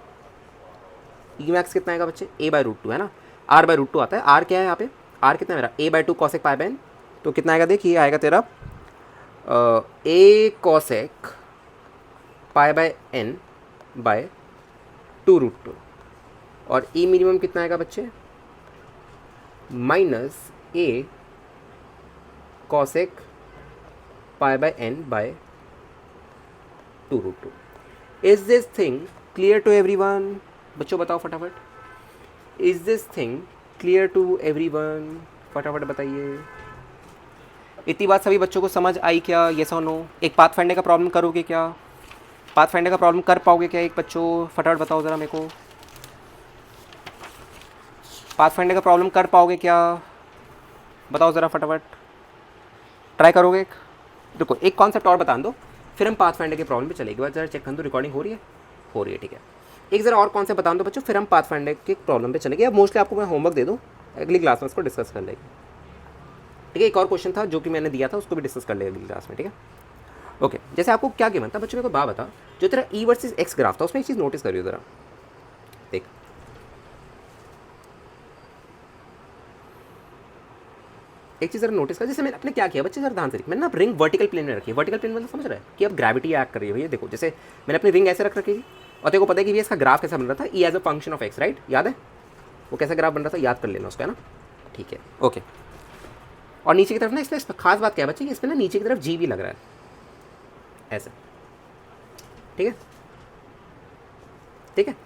ई मैक्स कितना आएगा बच्चे, a बाई रूट टू, है ना, r बाई रूट टू आता है, r क्या है यहाँ पे, r कितना है मेरा, a by two cosec pi by N, तो कितना आएगा देखिए, आएगा तेरा a cosec pi by N by two root two, और ई मिनिमम कितना आएगा बच्चे, minus a cosec pi by N by two root two. Is this thing clear to everyone, बच्चों बताओ फटाफट, is this thing clear to everyone, फटाफट बताइए। इतनी बात सभी बच्चों को समझ आई क्या, येस और नो। एक पाथ फाइंडर का प्रॉब्लम करोगे क्या, पाथ फाइंडर का प्रॉब्लम कर पाओगे क्या एक बच्चों, फटाफट बताओ ज़रा मेरे को, पाथ फाइंडर का प्रॉब्लम कर पाओगे क्या, बताओ ज़रा फटाफट, ट्राई करोगे। देखो एक कॉन्सेप्ट और बता दो, फिर हम पाथ फाइंडर के प्रॉब्लम पे चलेंगे, बाद ज़रा चेक कर दो रिकॉर्डिंग हो रही है, ठीक है। एक ज़रा और कॉन्सेप्ट बता दो बच्चों, फिर हम पाथ फाइंडर के प्रॉब्लम पे चलेंगे। अब मोस्टली आपको मैं होमवर्क दे दूँ, अगली क्लास में उसको डिस्कस कर लेंगे, ठीक है। एक और क्वेश्चन था जो कि मैंने दिया था, उसको भी डिस्कस कर लेंगे अगली क्लास में, ठीक है। ओके, जैसे आपको क्या गिवन था बच्चों, मेरे को बात बता, जो तेरा ई वर्सेस एक्स ग्राफ था उसमें एक चीज़ नोटिस करियो ज़रा, देख एक चीज़ ज़रा नोटिस कर, जैसे मैंने अपने क्या किया बच्चे, ज़रा ध्यान से देख, मैंने ना रिंग वर्टिकल प्लेन में रखी है, वर्टिकल प्लेन मतलब समझ रहा है कि अब ग्रेविटी एक्ट कर रही है भैया। देखो जैसे मैंने अपनी रिंग ऐसे रख रखी थी, और तेरे को पता है कि भैया इसका ग्राफ कैसा बन रहा था, E as a function of x, right, याद है वो कैसा ग्राफ बन रहा था, याद कर लेना उसका, है ना, ठीक है, ओके। और नीचे की तरफ ना, इसमें खास बात क्या है बच्चे, इसमें ना नीचे की तरफ जी भी लग रहा है ऐसे, ठीक है, ठीक है,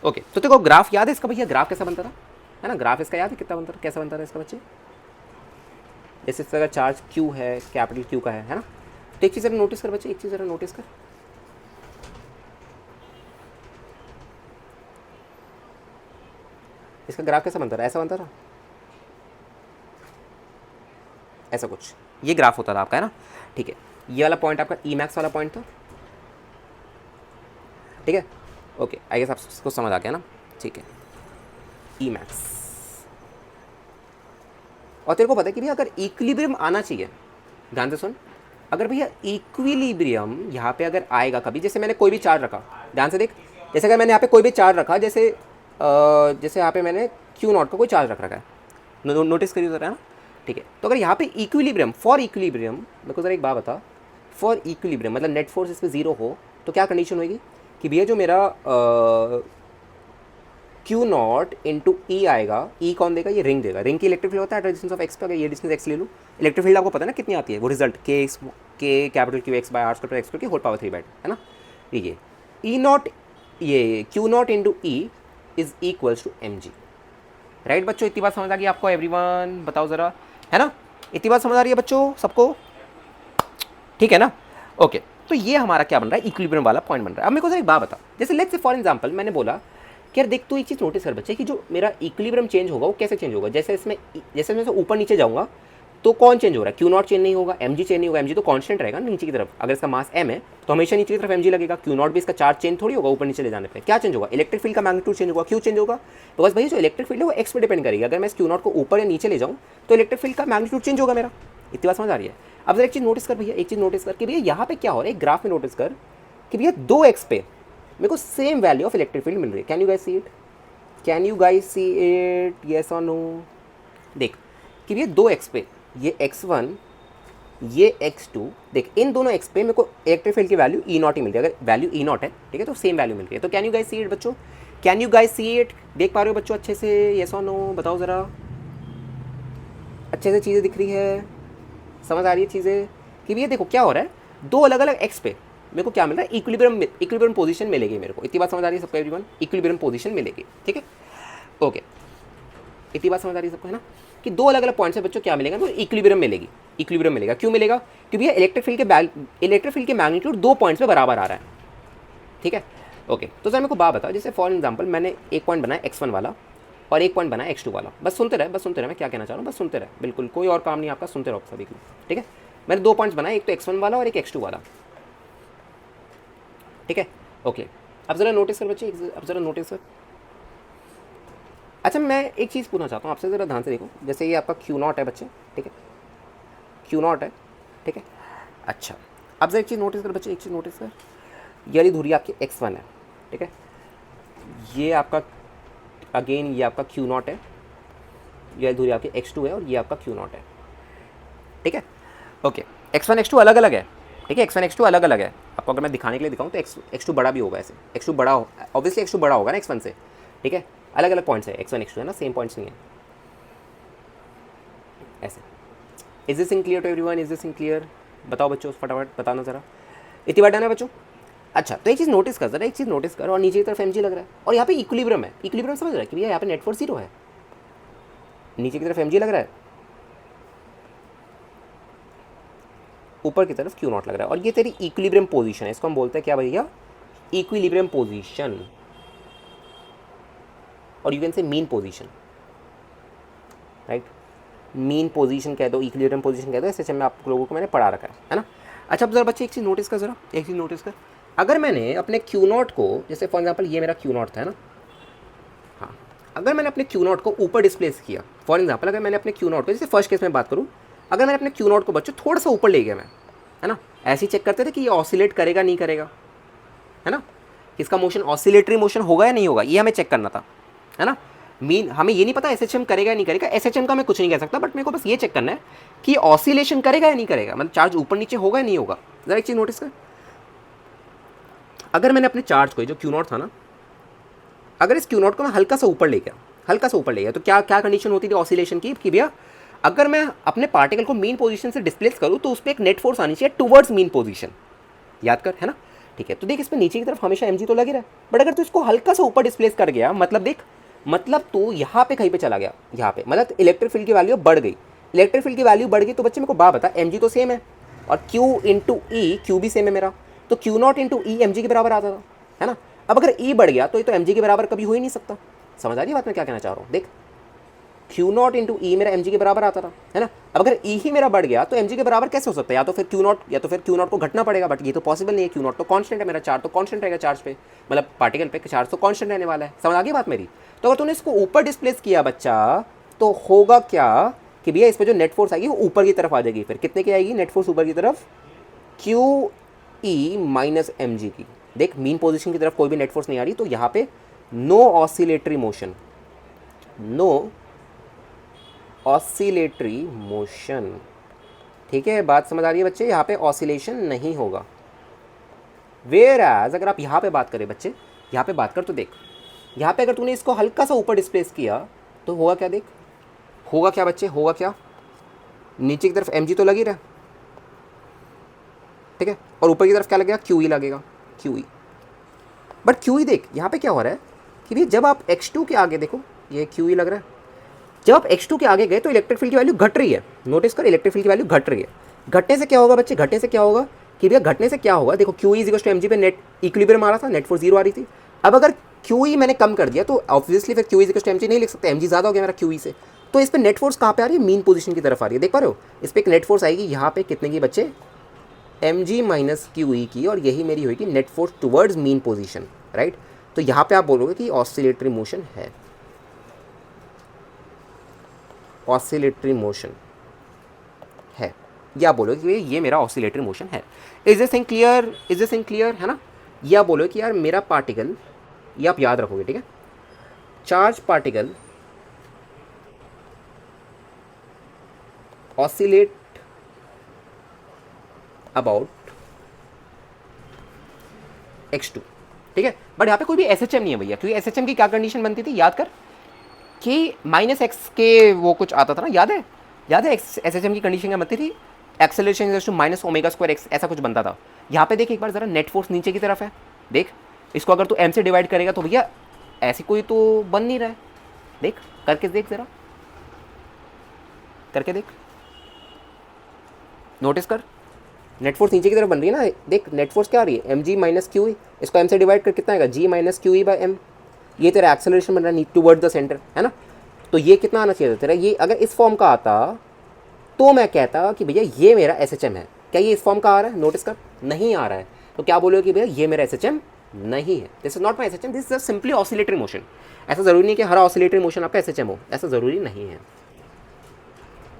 ओके। तो देखो ग्राफ याद है इसका भैया, ग्राफ कैसा बनता था, है ना, ग्राफ इसका याद है कितना बनता था, कैसा बनता था इसका बच्चे, जैसे इस तरह चार्ज Q है, कैपिटल Q का है ना। तो एक चीज़ ज़रा नोटिस कर बच्चे, एक चीज़ ज़रा नोटिस कर, इसका ग्राफ कैसा बनता रहा, ऐसा बनता रहा, ऐसा कुछ ये ग्राफ होता था आपका, है ना, ठीक है। ये वाला पॉइंट आपका ई मैक्स वाला पॉइंट था, ठीक है, ओके, आई गेस आपको समझ आ गया ना, ठीक है, ई मैक्स। और तेरे को पता है कि भैया अगर इक्विलिब्रियम आना चाहिए, ध्यान से सुन, अगर भैया इक्विलिब्रियम यहाँ पे अगर आएगा कभी, जैसे मैंने कोई भी चार्ज रखा, ध्यान से देख, जैसे अगर मैंने यहाँ पे कोई भी चार्ज रखा, जैसे जैसे यहाँ पे मैंने Q नॉट का कोई चार्ज रख रखा है, नोटिस करिए ज़रा, है ना, ठीक है। तो अगर यहाँ पे इक्विलिब्रियम, फॉर इक्विलिब्रियम, मेरे को ज़रा एक बात बता, फॉर इक्विलिब्रियम मतलब नेट फोर्स इस पर 0 हो, तो क्या कंडीशन होगी कि भैया जो मेरा Q नॉट इंटू ई आएगा, ई कौन देगा, ये रिंग देगा, रिंग की इलेक्ट्रिक फील्ड होता है डिस्टेंस ऑफ एक्स पे, अगर ये डिस्टेंस एक्स ले लूँ, इलेक्ट्रिक फील्ड आपको पता है ना कितनी आती है, वो result K capital Q X by R square X square की होल पावर 3/2, है ना, ये ई नॉट, ये Q not into E is equals to mg, right बच्चों। इतनी बात समझ आ गई आपको एवरीवन, बताओ ज़रा, है ना, इतनी बात समझ आ रही है बच्चों सबको, ठीक है ना, ओके। तो ये हमारा क्या बन रहा है, इक्विलिब्रियम वाला पॉइंट बन रहा है। अब मेरे को सर एक बात बता, जैसे लेट्स से फॉर एग्जांपल मैंने बोला कि यार देख तू एक चीज़ नोटिस कर बच्चे कि जो मेरा इक्विलिब्रियम चेंज होगा वो कैसे चेंज होगा, जैसे इसमें से ऊपर नीचे जाऊँगा तो कौन चेंज हो रहा है, क्यू नॉट चेंज नहीं होगा, एम जी चेंज नहीं होगा, एम जी तो कॉन्स्टेंट रहेगा नीचे की तरफ, अगर इसका मास एम है तो हमेशा नीचे की तरफ एम जी लगेगा, क्यू नॉट भी इसका चार्ज चेंज थोड़ी होगा ऊपर नीचे ले जाने पे, क्या चेंज होगा, इलेक्ट्रिक फील्ड का मैग्नीट्यूड चेंज होगा, क्यों चेंज होगा, तो बस भाई जो इलेक्ट्रिक फील्ड है वो एक्स पे डिपेंड करेगी, अगर मैं इस क्यू नॉट को ऊपर या नीचे ले जाऊँ तो इलेक्ट्रिक फील्ड का मैग्नीट्यूड चेंज होगा मेरा, इतनी बात समझ आ रही है। अब जरा एक चीज़ नोटिस कर भैया, एक चीज़ नोटिस कर कि भैया यहाँ पे क्या हो रहा है, एक ग्राफ में नोटिस कर कि भैया 2x पे मेरे को same value of electric field मिल रही है, can you guys see it, can you guys see it, yes और नो, देख कि भैया 2x पे ये x1 ये x2, देख इन दोनों x पे मेरे को इलेक्ट्रिक फील्ड की वैल्यू ई नॉट ही मिल रही है, अगर वैल्यू ई नॉट है ठीक है तो सेम वैल्यू मिल रही है, तो can you guys see it बच्चों, can you guys see it, देख पा रहे हो बच्चों अच्छे से, यस और नो बताओ ज़रा, अच्छे से चीज़ें दिख रही है, समझ आ रही है चीज़ें कि भैया देखो क्या हो रहा है, दो अलग अलग x पे मेरे को क्या मिल रहा है, इक्विलिब्रियम पोजीशन मिलेगी मेरे को, इतनी बात समझ आ रही है सबको एवरीवन, इक्विलिब्रियम पोजीशन मिलेगी, ठीक है ओके, इतनी बात समझ आ रही है सबको है ना, कि दो अलग अलग पॉइंट से बच्चों क्या मिलेगा, तो इक्विलिब्रियम मिलेगी, इक्विलिब्रियम मिलेगा, क्यों मिलेगा, क्योंकि ये इलेक्ट्रिक फील्ड के मैग्नीट्यूड दो पॉइंट्स पे बराबर आ रहा है, ठीक है ओके। तो सर मेरे को बात बताओ, जैसे फॉर एग्जांपल मैंने एक पॉइंट बनाया x1 वाला और एक पॉइंट बनाया x2 वाला, बस सुनते रहे मैं क्या कहना चाह रहा हूँ, बस सुनते रहे, बिल्कुल कोई और काम नहीं आपका, सुनते रहो सभी को, ठीक है। मैंने दो पॉइंट्स बनाए, एक तो x1 वाला और एक x2 वाला, ठीक है ओके। अब ज़रा नोटिस कर बच्चे, अब ज़रा नोटिस कर, अच्छा मैं एक चीज़ पूछना चाहता हूँ आपसे, ज़रा ध्यान से देखो, जैसे ये आपका क्यू नॉट है बच्चे, ठीक है क्यू नॉट है, ठीक है अच्छा, अब ज़रा एक चीज़ नोटिस कर बच्चे, एक चीज़ नोटिस कर, ये वाली धुरी आपकी x1 है, ठीक है, ये आपका अगेन ये आपका क्यू नॉट है, ये वाली धुरी आपकी x2 है और ये आपका क्यू नॉट है, ठीक है ओके। x1 x2 अलग अलग है, ठीक है x1 x2 अलग अलग है, आपको अगर मैं दिखाने के लिए दिखाऊँ तो x2 बड़ा भी होगा, ऐसे x2 बड़ा ऑब्वियसली x2 बड़ा होगा ना x1 से, ठीक है, अलग अलग पॉइंट्स है x1 x2 है ना, सेम पॉइंट्स नहीं है ऐसे। Is this in clear to everyone, is this in clear, बताओ बच्चों फटाफट बताना ज़रा, इतनी बार डन है बच्चों। अच्छा तो एक चीज़ नोटिस कर ज़रा, एक चीज़ नोटिस कर, और नीचे की तरफ mg लग रहा है और यहाँ पे इक्विलिब्रियम है, इक्विलिब्रियम समझ रहा है कि भैया यहाँ पे नेट फोर्स 0 है, नीचे की तरफ mg लग रहा है, ऊपर की तरफ क्यू नॉट लग रहा है, और ये तेरी इक्विलिब्रियम पोजीशन है, इसको हम बोलते हैं क्या भैया, इक्विलिब्रियम पोजीशन, और यू कैन से mean position, right, mean position कह दो, इक्विलिब्रियम पोजीशन कह दो, ऐसे में आप लोगों को मैंने पढ़ा रखा है ना। अच्छा अब जरा बच्चे एक चीज़ नोटिस कर, जरा एक चीज़ नोटिस कर, अगर मैंने अपने क्यू नॉट को, जैसे फॉर एग्जांपल ये मेरा क्यू नॉट था ना, हाँ अगर मैंने अपने क्यू नॉट को ऊपर डिस्प्लेस किया, फॉर एग्जांपल अगर मैंने अपने क्यू नॉट को, जैसे फर्स्ट केस में बात करूँ, अगर मैंने अपने क्यू नॉट को बच्चों थोड़ा सा ऊपर ले गया मैं, है ना, ऐसे ही चेक करते थे कि ये ऑसिलेट करेगा नहीं करेगा, है ना, इसका मोशन ऑसिलेटरी मोशन होगा या नहीं होगा, ये हमें चेक करना था, है ना। मीन हमें ये नहीं पता SHM करेगा या नहीं करेगा, SHM का मैं कुछ नहीं कह सकता, बट मेरे को बस ये चेक करना है कि ऑसिलेशन करेगा या नहीं करेगा, मतलब चार्ज ऊपर नीचे होगा या नहीं होगा। जरा एक चीज़ नोटिस कर, अगर मैंने अपने चार्ज को, जो क्यू नॉट था ना, अगर इस क्यू नॉट को मैं हल्का सा ऊपर ले गया, हल्का सा ऊपर ले गया, तो क्या क्या कंडीशन होती थी ऑसिलेशन की, कि भैया अगर मैं अपने पार्टिकल को मीन पोजीशन से डिस्प्लेस करूँ तो उस पर एक नेट फोर्स आनी चाहिए टुवर्ड्स मीन पोजीशन, याद कर, है ना, ठीक है। तो देख इसमें नीचे की तरफ हमेशा mg तो लगी रहा है, बट अगर तू इसको हल्का सा ऊपर डिस्प्लेस कर गया, मतलब देख, मतलब तू यहाँ पे कहीं पे चला गया, यहाँ पे मतलब इलेक्ट्रिक फील्ड की वैल्यू बढ़ गई, इलेक्ट्रिक फील्ड की वैल्यू बढ़ गई, तो बच्चे मेरे को बात बता, mg तो सेम है और q इंटू ई, क्यू भी सेम है मेरा, तो Q not into E mg के बराबर आता था, है ना। अब अगर e बढ़ गया तो ये तो mg के बराबर कभी हो ही नहीं सकता, समझ आ रही है बात मैं क्या कहना चाह रहा हूँ, देख क्यू नॉट इंटू ई मेरा mg के बराबर आता था, है ना। अब अगर e ही मेरा बढ़ गया तो mg के बराबर कैसे हो सकता है, या तो फिर क्यू नॉट को घटना पड़ेगा, बट ये तो पॉसिबल नहीं है, क्यू नॉट तो कांस्टेंट है, मेरा चार्ज तो कांस्टेंट रहेगा, चार्ज पे मतलब पार्टिकल पे चार्ज तो कांस्टेंट रहने वाला है, समझ आ गई बात मेरी। तो अगर तूने इसको ऊपर डिस्प्लेस किया बच्चा, तो होगा क्या कि भैया इस पर जो नेट फोर्स आएगी वो ऊपर की तरफ आ जाएगी, फिर कितने की आएगी नेट फोर्स ऊपर की तरफ, क्यू ई माइनस mg की, देख मीन पोजिशन की तरफ कोई भी नेट फोर्स नहीं आ रही, तो यहाँ पे no oscillatory motion, no oscillatory motion, ठीक है बात समझ आ रही है बच्चे, यहाँ पे ऑसिलेशन नहीं होगा। वेयर एज अगर आप यहाँ पे बात करें बच्चे, यहाँ पे बात कर, तो देख यहाँ पे अगर तूने इसको हल्का सा ऊपर डिस्प्लेस किया तो होगा क्या, देख होगा क्या बच्चे, होगा क्या, नीचे की तरफ mg तो लगी रहा, ठीक है, और ऊपर की तरफ क्या लगेगा, QE लगेगा, QE। बट QE देख यहाँ पे क्या हो रहा है कि भाई जब आप x2 के आगे देखो, ये QE लग रहा है, जब आप x2 के आगे गए तो इलेक्ट्रिक फील्ड की वैल्यू घट रही है, नोटिस कर इलेक्ट्रिक फील्ड की वैल्यू घट रही है। घटने से क्या होगा बच्चे, घटने से क्या होगा कि भैया घटने से क्या होगा, देखो QE is equal to mg पे नेट इक्विलिब्रियम आ रहा था, नेट फोर्स 0 आ रही थी। अब अगर क्यू ई मैंने कम कर दिया तो ऑब्वियसली फिर क्यू इज एम जी नहीं लिख सकते, एम जी ज़्यादा हो गया मेरा क्यू ई से। तो इस पर नेट फोर्स कहाँ पे आ रही है, मीन पोजीशन की तरफ आ रही है, देख पा रहे हो। इस पर एक नेट फोर्स आएगी यहाँ पे कितने की बच्चे, एम जी माइनस क्यू ई की, और यही मेरी होगी net force towards mean position, right. तो यहाँ पे आप बोलोगे कि ऑसिलेटरी मोशन है, ऑसिलेटरी मोशन है, या बोलो कि ये मेरा ऑसिलेटरी मोशन है। Is this thing clear, is this thing clear है ना। या बोलो कि यार मेरा पार्टिकल, ये आप याद रखोगे, ठीक है, charge particle oscillate about x2, ठीक है। बट यहाँ पे कोई भी एस एच एम नहीं है भैया, क्योंकि एस एच एम की क्या कंडीशन बनती थी, याद कर, कि माइनस एक्स के वो कुछ आता था ना, याद है, याद है एस एच एम की कंडीशन क्या बनती थी, acceleration to minus omega square X, ऐसा कुछ बनता था। यहाँ पे देख एक बार जरा, नेट फोर्स नीचे की तरफ है, देख इसको अगर तू एम से डिवाइड करेगा तो भैया ऐसी कोई तो बन नहीं रहा है, देख करके देख जरा, करके देख, नोटिस कर, नेट फोर्स नीचे की तरफ बन रही है ना, देख नेट फोर्स क्या आ रही है, एम जी माइनस क्यू ई, इसको एम से डिवाइड कर कितना आएगा, g minus Q E by m, ये तेरा एक्सेलरेशन बन रहा है टुवर्ड द सेंटर, है ना। तो ये कितना आना चाहिए था तेरा, ये अगर इस फॉर्म का आता तो मैं कहता कि भैया ये मेरा एस एच एम है। क्या ये इस फॉर्म का आ रहा है, नोटिस कर, नहीं आ रहा है, तो क्या बोलोगे कि भैया ये मेरा एस एच एम नहीं है, this is not my S H M, this is simply oscillatory motion. ऐसा ज़रूरी नहीं कि हर ऑसिलेटरी मोशन आपका एस एच एम हो, ऐसा ज़रूरी नहीं है।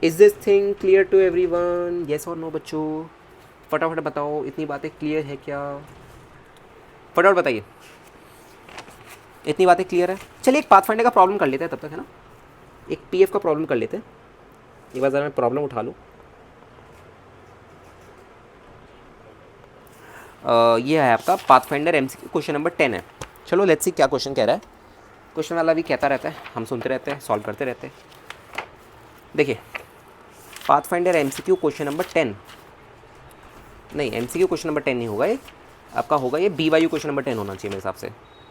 Is this thing clear to everyone, yes और नो बच्चों, फटाफट बताओ, इतनी बातें क्लियर है क्या, फटाफट बताइए, इतनी बातें क्लियर है। चलिए एक पाथफाइंडर का प्रॉब्लम कर लेते हैं तब तक, है ना, एक पीएफ का प्रॉब्लम कर लेते हैं, एक बार ज़रा मैं प्रॉब्लम उठा लूँ। ये है आपका पाथफाइंडर एमसीक्यू क्वेश्चन नंबर 10 है। चलो लेट्स सी क्या क्वेश्चन कह रहा है, क्वेश्चन वाला भी कहता रहता है, हम सुनते रहते हैं, सॉल्व करते रहते हैं। देखिए पाथफाइंडर एमसीक्यू क्वेश्चन नंबर 10, नहीं एमसीक्यू क्वेश्चन नंबर 10 नहीं होगा ये, आपका होगा ये बीवायू क्वेश्चन नंबर 10 होना चाहिए मेरे हिसाब से,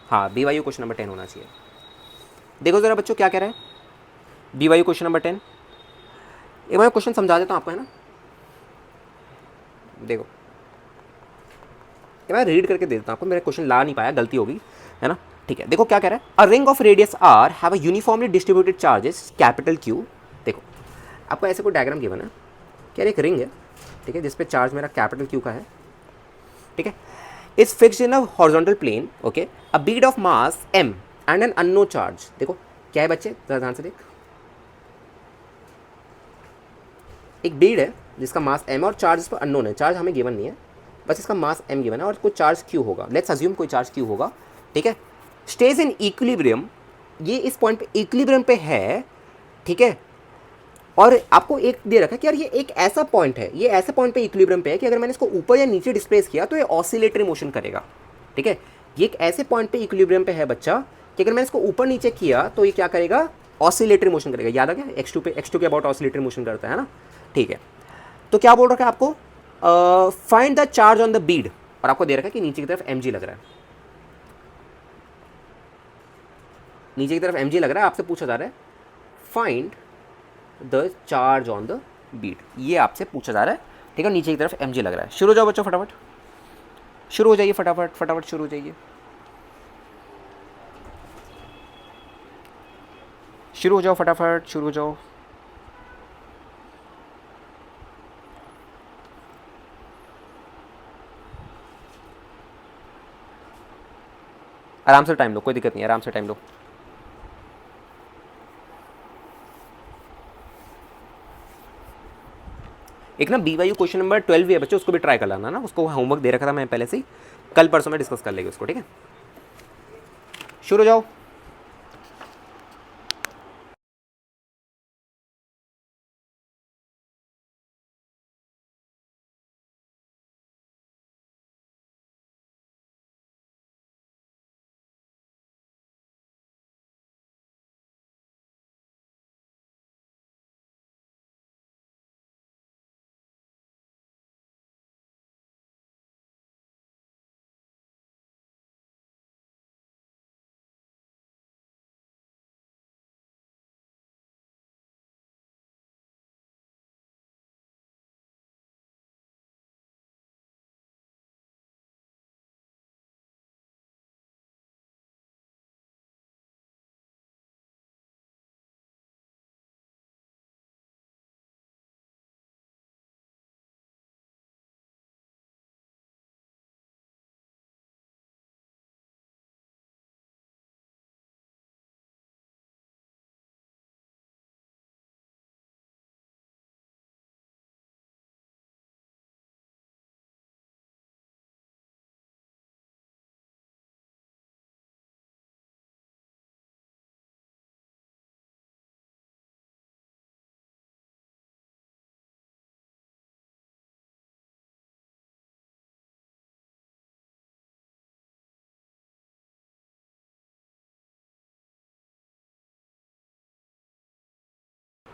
हाँ बीवायू क्वेश्चन नंबर 10 होना चाहिए। देखो ज़रा बच्चों क्या कह रहा है बीवायू क्वेश्चन नंबर 10, एक बार क्वेश्चन समझा देता हूँ आपको, है ना, देखो मैं रीड करके दे देता हूँ आपको, मेरा क्वेश्चन ला नहीं पाया, गलती होगी, है ना, ठीक है। देखो क्या कह रहा है, a ring of radius R have a uniformly distributed charges capital Q, देखो आपको ऐसे कोई डायग्राम गिवन है, क्या एक रिंग है, ठीक है, जिसपे चार्ज मेरा कैपिटल क्यू का है, ठीक है, is fixed in a horizontal plane, okay, a bead of mass m and an unknown charge, देखो क्या है बच्चे जरा ध्यान से देख, एक बीड है जिसका मास m और चार्ज इस पर अननोन है, चार्ज हमें गिवन नहीं है, बस इसका मास m गिवन है और कोई चार्ज q होगा, लेट्स अज्यूम कोई चार्ज q होगा, ठीक है, स्टेज इन इक्विलिब्रियम, ये इस पॉइंट पे इक्विलिब्रियम पे है, ठीक है, और आपको एक दे रखा है कि यार ये एक ऐसा पॉइंट है, ये ऐसे पॉइंट पे इक्विलिब्रियम पे है कि अगर मैंने इसको ऊपर या नीचे डिस्प्लेस किया तो ये ऑसिलेटरी मोशन करेगा, ठीक है, ये एक ऐसे पॉइंट पे इक्विलिब्रियम पे है बच्चा कि अगर मैंने इसको ऊपर नीचे किया तो ये क्या करेगा, ऑसिलेटरी मोशन करेगा, याद आ गया x2 पे, x2 के अबाउट ऑसिलेटरी मोशन करता है ना, ठीक है। तो क्या बोल रखा है आपको, find the charge on the Beed, और आपको दे रखा है कि नीचे की तरफ mg लग रहा है, नीचे की तरफ mg लग रहा है, आपसे पूछा जा रहा है find the charge on the bead, ये आपसे पूछा जा रहा है, ठीक है, नीचे की तरफ mg लग रहा है। शुरू हो जाओ बच्चों फटाफट, शुरू हो जाइए फटाफट, फटाफट शुरू हो जाइए, शुरू हो जाओ फटाफट, शुरू हो जाओ, आराम से टाइम लो, कोई दिक्कत नहीं, आराम से टाइम लो। एक ना BYU क्वेश्चन नंबर 12 भी है बच्चों, उसको भी ट्राई कर लाना ना, उसको होमवर्क दे रखा था मैं पहले से ही, कल परसों में डिस्कस कर लेंगे उसको, ठीक है, शुरू हो जाओ।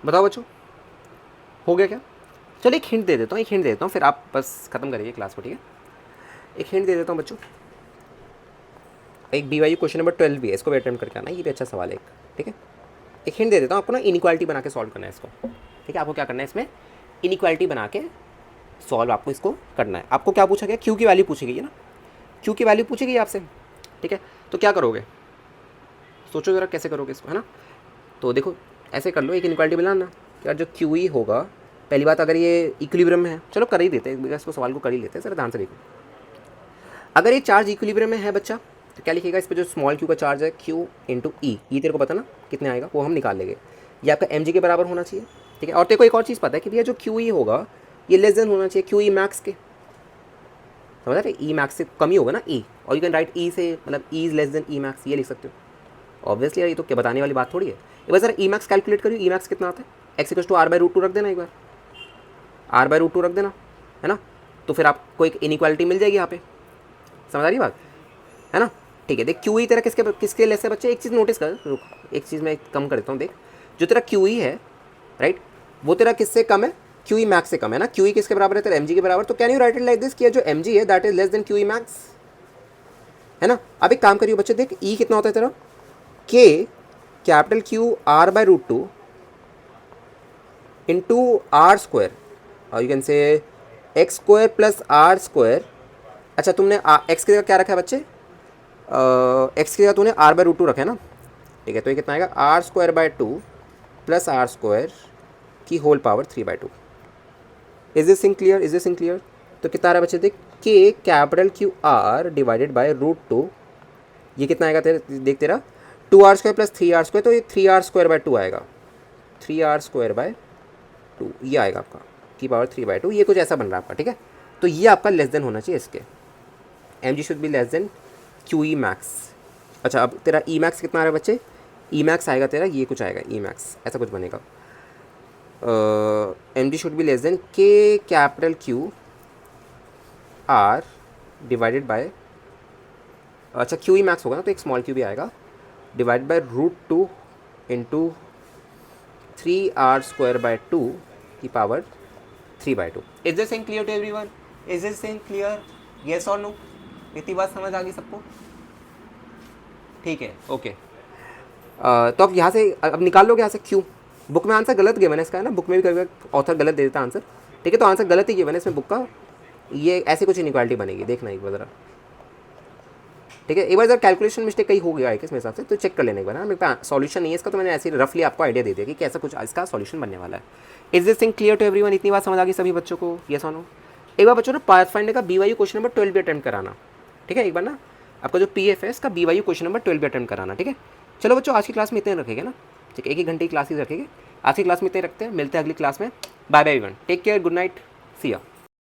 बताओ बच्चों, हो गया क्या? चलो एक हिंट दे देता हूँ, एक हिंट दे देता हूँ, फिर आप बस खत्म करिए क्लास को, ठीक है? एक हिंट दे देता हूँ बच्चों, एक BYU क्वेश्चन नंबर 12 भी है, इसको भी अटेम्प्ट करके आना, ये भी अच्छा सवाल है एक, ठीक है? एक हिंट दे देता हूँ आपको ना, इनइक्वालिटी बना के सॉल्व करना है इसको, ठीक है? आपको क्या करना है इसमें, इनइक्वालिटी बना के सॉल्व आपको इसको करना है। आपको क्या पूछा गया, क्यू की वैल्यू पूछी गई है ना, क्यू की वैल्यू पूछी गई आपसे, ठीक है? तो क्या करोगे, सोचो ज़रा कैसे करोगे इसको, है ना? तो देखो ऐसे कर लो, एक इनइक्वालिटी बनाना कि यार जो क्यू ही होगा, पहली बात अगर ये इक्विलिब्रियम में है, चलो कर ही देते हैं, इसको सवाल को कर ही लेते हैं, सर ध्यान से देखो। अगर ये चार्ज इक्विलिब्रियम में है बच्चा, तो क्या लिखेगा इस पर, जो स्मॉल क्यू का चार्ज है क्यू इंटू ई, ये तेरे को पता ना कितने आएगा, वो हम निकाल लेंगे। ये आपका एम के बराबर होना चाहिए, ठीक है? और तेरे को एक और चीज़ पता है कि भैया जो क्यू ई होगा ये लेस देन होना चाहिए क्यू ई मैक्स के, समझ रहे? ई मैक्स से कम ही होगा ना ई, और यू कैन राइट ई से, मतलब E is less than E max, ये लिख सकते हो। ऑब्वियसली यार ये तो क्या बताने वाली बात थोड़ी है। एक बार सर ई मैक्स कैलकुलेट करिए, ई मैक्स कितना आता है, एक्स इक्वल्स टू r/√2 रख देना, एक बार r/√2 रख देना, है ना? तो फिर आपको एक इनइक्वालिटी मिल जाएगी यहाँ पे, समझ आ रही बात, है ना? ठीक है, देख क्यू ई तेरा किसके किसके लेस है बच्चे, एक चीज़ नोटिस कर, रुक एक चीज़ मैं कम कर देता हूँ, देख जो तेरा क्यू ई है राइट, वो तेरा किससे कम है, क्यू ई मैक्स से कम है ना। क्यू ई किसके बराबर है, तेरा एम के बराबर, तो can you right it like this कि जो एम है that is less than Q E max, है ना? अब एक काम करिए बच्चे, देख ई कितना होता है तेरा, k capital Q r/√2 into are square, और you can say x square plus are square. अच्छा तुमने एक्स की जगह क्या रखा है बच्चे, एक्स की जगह तूने r/√2 रखा है ना, ठीक है? तो ये कितना आएगा, r²/2 प्लस आर स्क्वायर की whole power 3/2। Is this thing clear, is this thing clear? तो कितना आ रहा है बच्चे, देख K capital Q are divided by √2, ये कितना आएगा तेरे, देख तेरा 2r² प्लस 3r², तो ये 3r²/2 आएगा, 3r²/2 ये आएगा आपका की पावर 3/2, ये कुछ ऐसा बन रहा है आपका, ठीक है? तो ये आपका लेस देन होना चाहिए इसके, M should be less than Q E max. अच्छा अब तेरा ई मैक्स कितना आ रहा है बच्चे, ई मैक्स आएगा तेरा ये कुछ आएगा, ई मैक्स ऐसा कुछ बनेगा, m d should be less than k capital Q are divided by, अच्छा क्यू ई मैक्स होगा ना तो एक स्मॉल क्यू भी आएगा, डिवाइड बाय √2 इंटू 3r²/2 की power 3/2। Is this thing clear to everyone, is this thing clear, yes और no? इतनी बात समझ आ गई सबको, ठीक है? ओके तो अब यहाँ से अब निकाल लोगे यहाँ से क्यू, बुक में आंसर गलत गिवन है इसका, है ना? बुक में भी कभी ऑथर गलत दे देता आंसर, ठीक है? तो आंसर गलत ही गिवन है इसमें बुक का, ये ऐसे कुछ इनइक्वालिटी बनेगी, देखना एक बार ज़रा, ठीक है? एक बार जरा कैलकुलेशन मिस्टेक कहीं हो गया है किस हिसाब से, तो चेक कर लेने एक बार ना, मेरे पास सॉल्यूशन नहीं है इसका, तो मैंने ऐसे रफली आपको आइडिया दे दिया कि कैसा कुछ इसका सॉल्यूशन बनने वाला है। Is this thing clear to everyone, इतनी बात समझ आ गई सभी बच्चों को, यस और नो? एक बार बच्चों ना पाथफाइंडर का BYU क्वेश्चन नंबर 12 भी अटेम्प्ट कराना, ठीक है? एक बार ना आपका जो PF है इसका BYU क्वेश्चन नंबर 12 भी अटेम्प्ट कराना, ठीक है? चलो बच्चों आज की क्लास में इतने रखेंगे ना, ठीक है? 1 घंटे की क्लासेस रखेंगे आज की क्लास में, इतने रखते हैं, मिलते हैं अगली क्लास में, bye bye everyone, take care, good night, see या।